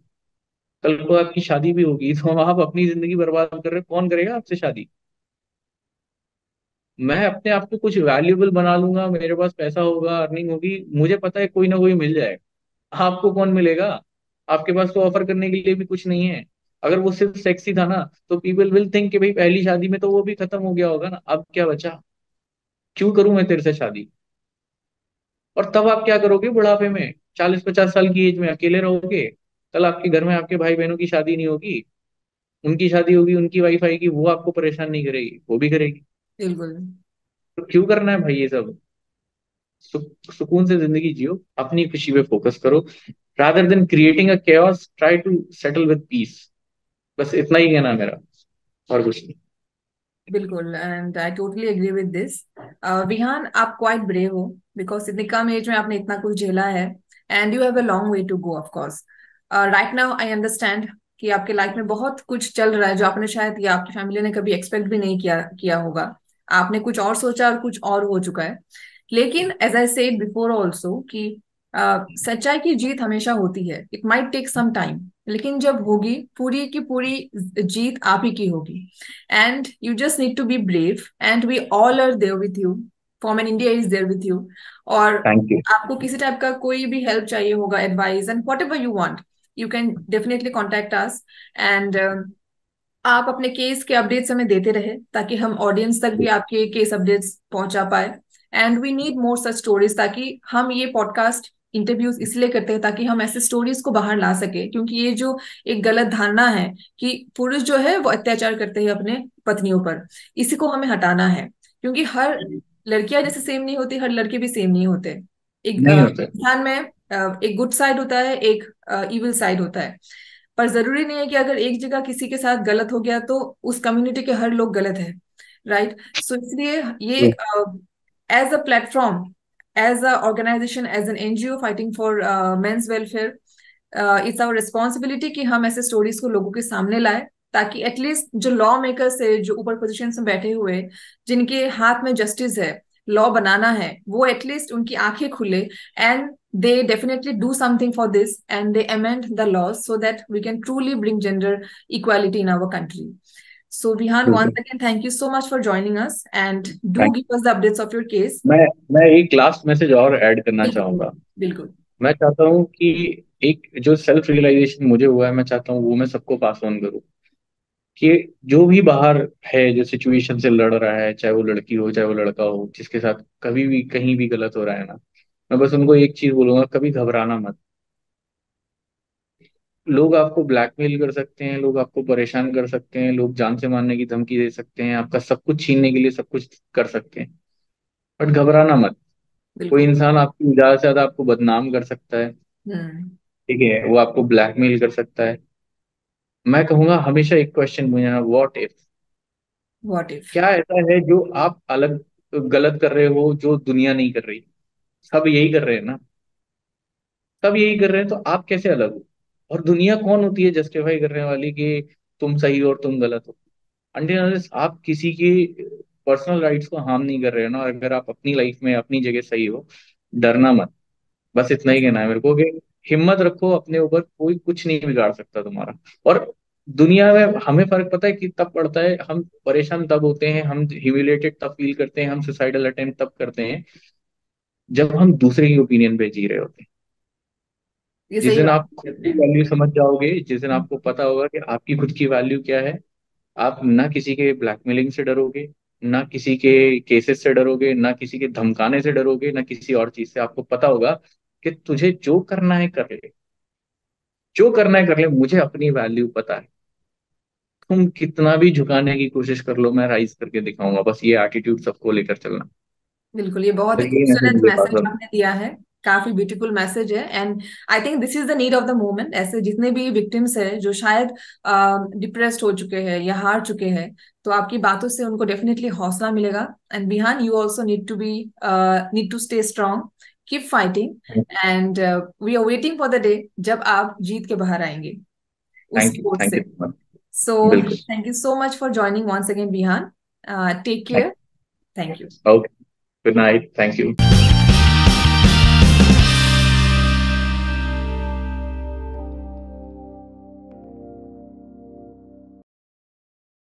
कल को आपकी शादी भी होगी तो आप अपनी जिंदगी बर्बाद कर रहे हो, कौन करेगा आपसे शादी? मैं अपने आप को कुछ वैल्यूएबल बना लूंगा, मेरे पास पैसा होगा, अर्निंग होगी, मुझे पता है कोई ना कोई मिल जाएगा। आपको कौन मिलेगा? आपके पास तो ऑफर करने के लिए भी कुछ नहीं है। अगर वो सिर्फ सेक्सी था ना, तो पीपल विल थिंक कि भाई पहली शादी में तो वो भी खत्म हो गया होगा ना, अब क्या बचा? क्यों करूं मैं तेरे से शादी? और तब आप क्या करोगे बुढ़ापे में? 40-50 साल की एज में अकेले रहोगे। कल आपके घर में आपके भाई बहनों की शादी नहीं होगी, उनकी शादी होगी, उनकी वाइफ आएगी, वो आपको परेशान नहीं करेगी, वो भी करेगी। बिल्कुल। तो क्यों करना है भाई ये सब? सुकून से जिंदगी जियो, अपनी खुशी पे फोकस करो। Rather than creating a chaos, try to settle with peace. बस इतना ही कहना है मेरा, और कुछ नहीं। बिल्कुल, and I totally agree with this. Vihan, आप क्वाइट ब्रेव हो, बिकॉज इतनी कम एज में आपने इतना कुछ झेला है, and you have a long way to go of course. Right now I understand कि आपके लाइफ में बहुत कुछ चल रहा है जो आपने शायद या आपकी फैमिली ने कभी एक्सपेक्ट भी नहीं किया किया होगा। आपने कुछ और सोचा और कुछ और हो चुका है। लेकिन as I said before also कि सच्चाई की जीत हमेशा होती है। It might take some time, लेकिन जब होगी पूरी की पूरी जीत आप ही की होगी। And you just need to be brave, and we all are there with you. Form in India is there with you. और थैंक यू। आपको किसी टाइप का कोई भी हेल्प चाहिए होगा, advice and whatever you want, you can definitely contact us. एंड आप अपने केस के अपडेट्स हमें देते रहे ताकि हम ऑडियंस तक भी आपके केस अपडेट्स पहुंचा पाए। And we need more such stories, ताकि हम ये पॉडकास्ट इंटरव्यूज इसलिए करते हैं ताकि हम ऐसे स्टोरीज को बाहर ला सके। क्योंकि ये जो एक गलत धारणा है कि पुरुष जो है वो अत्याचार करते हैं अपने पत्नियों पर, इसी को हमें हटाना है। क्योंकि हर लड़कियां जैसे सेम नहीं होती, हर लड़के भी सेम नहीं होते। एक नहीं होता है। इंसान में एक गुड साइड होता है, एक इविल साइड होता है। पर जरूरी नहीं है कि अगर एक जगह किसी के साथ गलत हो गया तो उस कम्युनिटी के हर लोग गलत है। राइट। सो इसलिए ये as a platform, as a organization, as an NGO fighting for men's welfare, it's our responsibility कि हम ऐसे स्टोरीज को लोगों के सामने लाए, ताकि एटलीस्ट जो लॉ मेकर्स है, जो ऊपर पोजिशन में बैठे हुए, जिनके हाथ में जस्टिस है, लॉ बनाना है, वो एटलीस्ट उनकी आंखें खुले, and they definitely do something for this, and they amend the laws so that we can truly bring gender equality in our country. So Vihan, बिल्कुल। once again, thank you so much for joining us, and do thank give us the updates of your case. मैं मैं एक लास्ट मैसेज और ऐड करना बिल्कुल, चाहूंगा। बिल्कुल। मैं चाहता हूँ कि एक जो सेल्फ रियलाइजेशन मुझे हुआ है, मैं चाहता हूँ वो मैं सबको पास ऑन करूँ। कि जो भी बाहर है, जो सिचुएशन से लड़ रहा है, चाहे वो लड़की हो चाहे वो लड़का हो, जिसके साथ कभी भी कहीं भी गलत हो रहा है ना, मैं बस उनको एक चीज बोलूंगा, कभी घबराना मत। लोग आपको ब्लैकमेल कर सकते हैं, लोग आपको परेशान कर सकते हैं, लोग जान से मारने की धमकी दे सकते हैं, आपका सब कुछ छीनने के लिए सब कुछ कर सकते हैं, बट घबराना मत। कोई बिल्कुल। इंसान आपकी ज्यादा से ज्यादा आपको बदनाम कर सकता है, हम्म। ठीक है, वो आपको ब्लैकमेल कर सकता है। मैं कहूंगा हमेशा एक क्वेश्चन पूछना, व्हाट इफ? What if? क्या ऐसा है जो आप अलग गलत कर रहे हो जो दुनिया नहीं कर रही? सब यही कर रहे हैं ना, सब यही कर रहे हैं, तो आप कैसे अलग हो? और दुनिया कौन होती है जस्टिफाई करने वाली कि तुम सही हो और तुम गलत हो? अनटिल आप किसी की पर्सनल राइट्स को हार्म नहीं कर रहे हो ना, और अगर आप अपनी लाइफ में अपनी जगह सही हो, डरना मत। बस इतना ही कहना है मेरे को कि हिम्मत रखो अपने ऊपर, कोई कुछ नहीं बिगाड़ सकता तुम्हारा। और दुनिया में हमें फर्क पता है कि तब पड़ता है, हम परेशान तब होते हैं, हम ह्यूमिलेटेड तब फील करते हैं, हम सुसाइडल अटेम्प्ट तब करते हैं जब हम दूसरे की ओपिनियन पे जी रहे होते हैं। ये जिस सही दिन बात आप खुद करते की हैं। वैल्यू समझ जाओगे, जिस दिन हम्म, आपको पता होगा कि आपकी खुद की वैल्यू क्या है, आप ना किसी के ब्लैकमेलिंग से डरोगे, ना किसी के केसेस से डरोगे, ना किसी के धमकाने से डरोगे, ना किसी और चीज से। आपको पता होगा कि तुझे जो करना है कर ले, जो करना है कर ले, मुझे अपनी वैल्यू पता है। तुम कितना भी झुकाने की कोशिश कर लो, मैं राइज करके दिखाऊंगा। बस ये एटीट्यूड सबको लेकर चलना। बिल्कुल, ये बहुत बस ही ये मैसेज खूबसूरत मेरे पास मैसेज है। आपने दिया है। काफी ब्यूटीफुल मैसेज है, and I think this is the need of the moment. ऐसे जितने भी विक्टिम्स हैं जो शायद डिप्रेस्ड हो चुके हैं या हार चुके हैं, तो आपकी बातों से उनको डेफिनेटली हौसला मिलेगा। And Bihan, you also need to stay strong, keep fighting, and we are waiting for the day जब आप जीत के बाहर आएंगे उस कोर्ट थैंक से। You so much. सो बिल्कुल। Thank you so much for joining once again Bihan. Take care. Thank you. Okay, good night, thank you.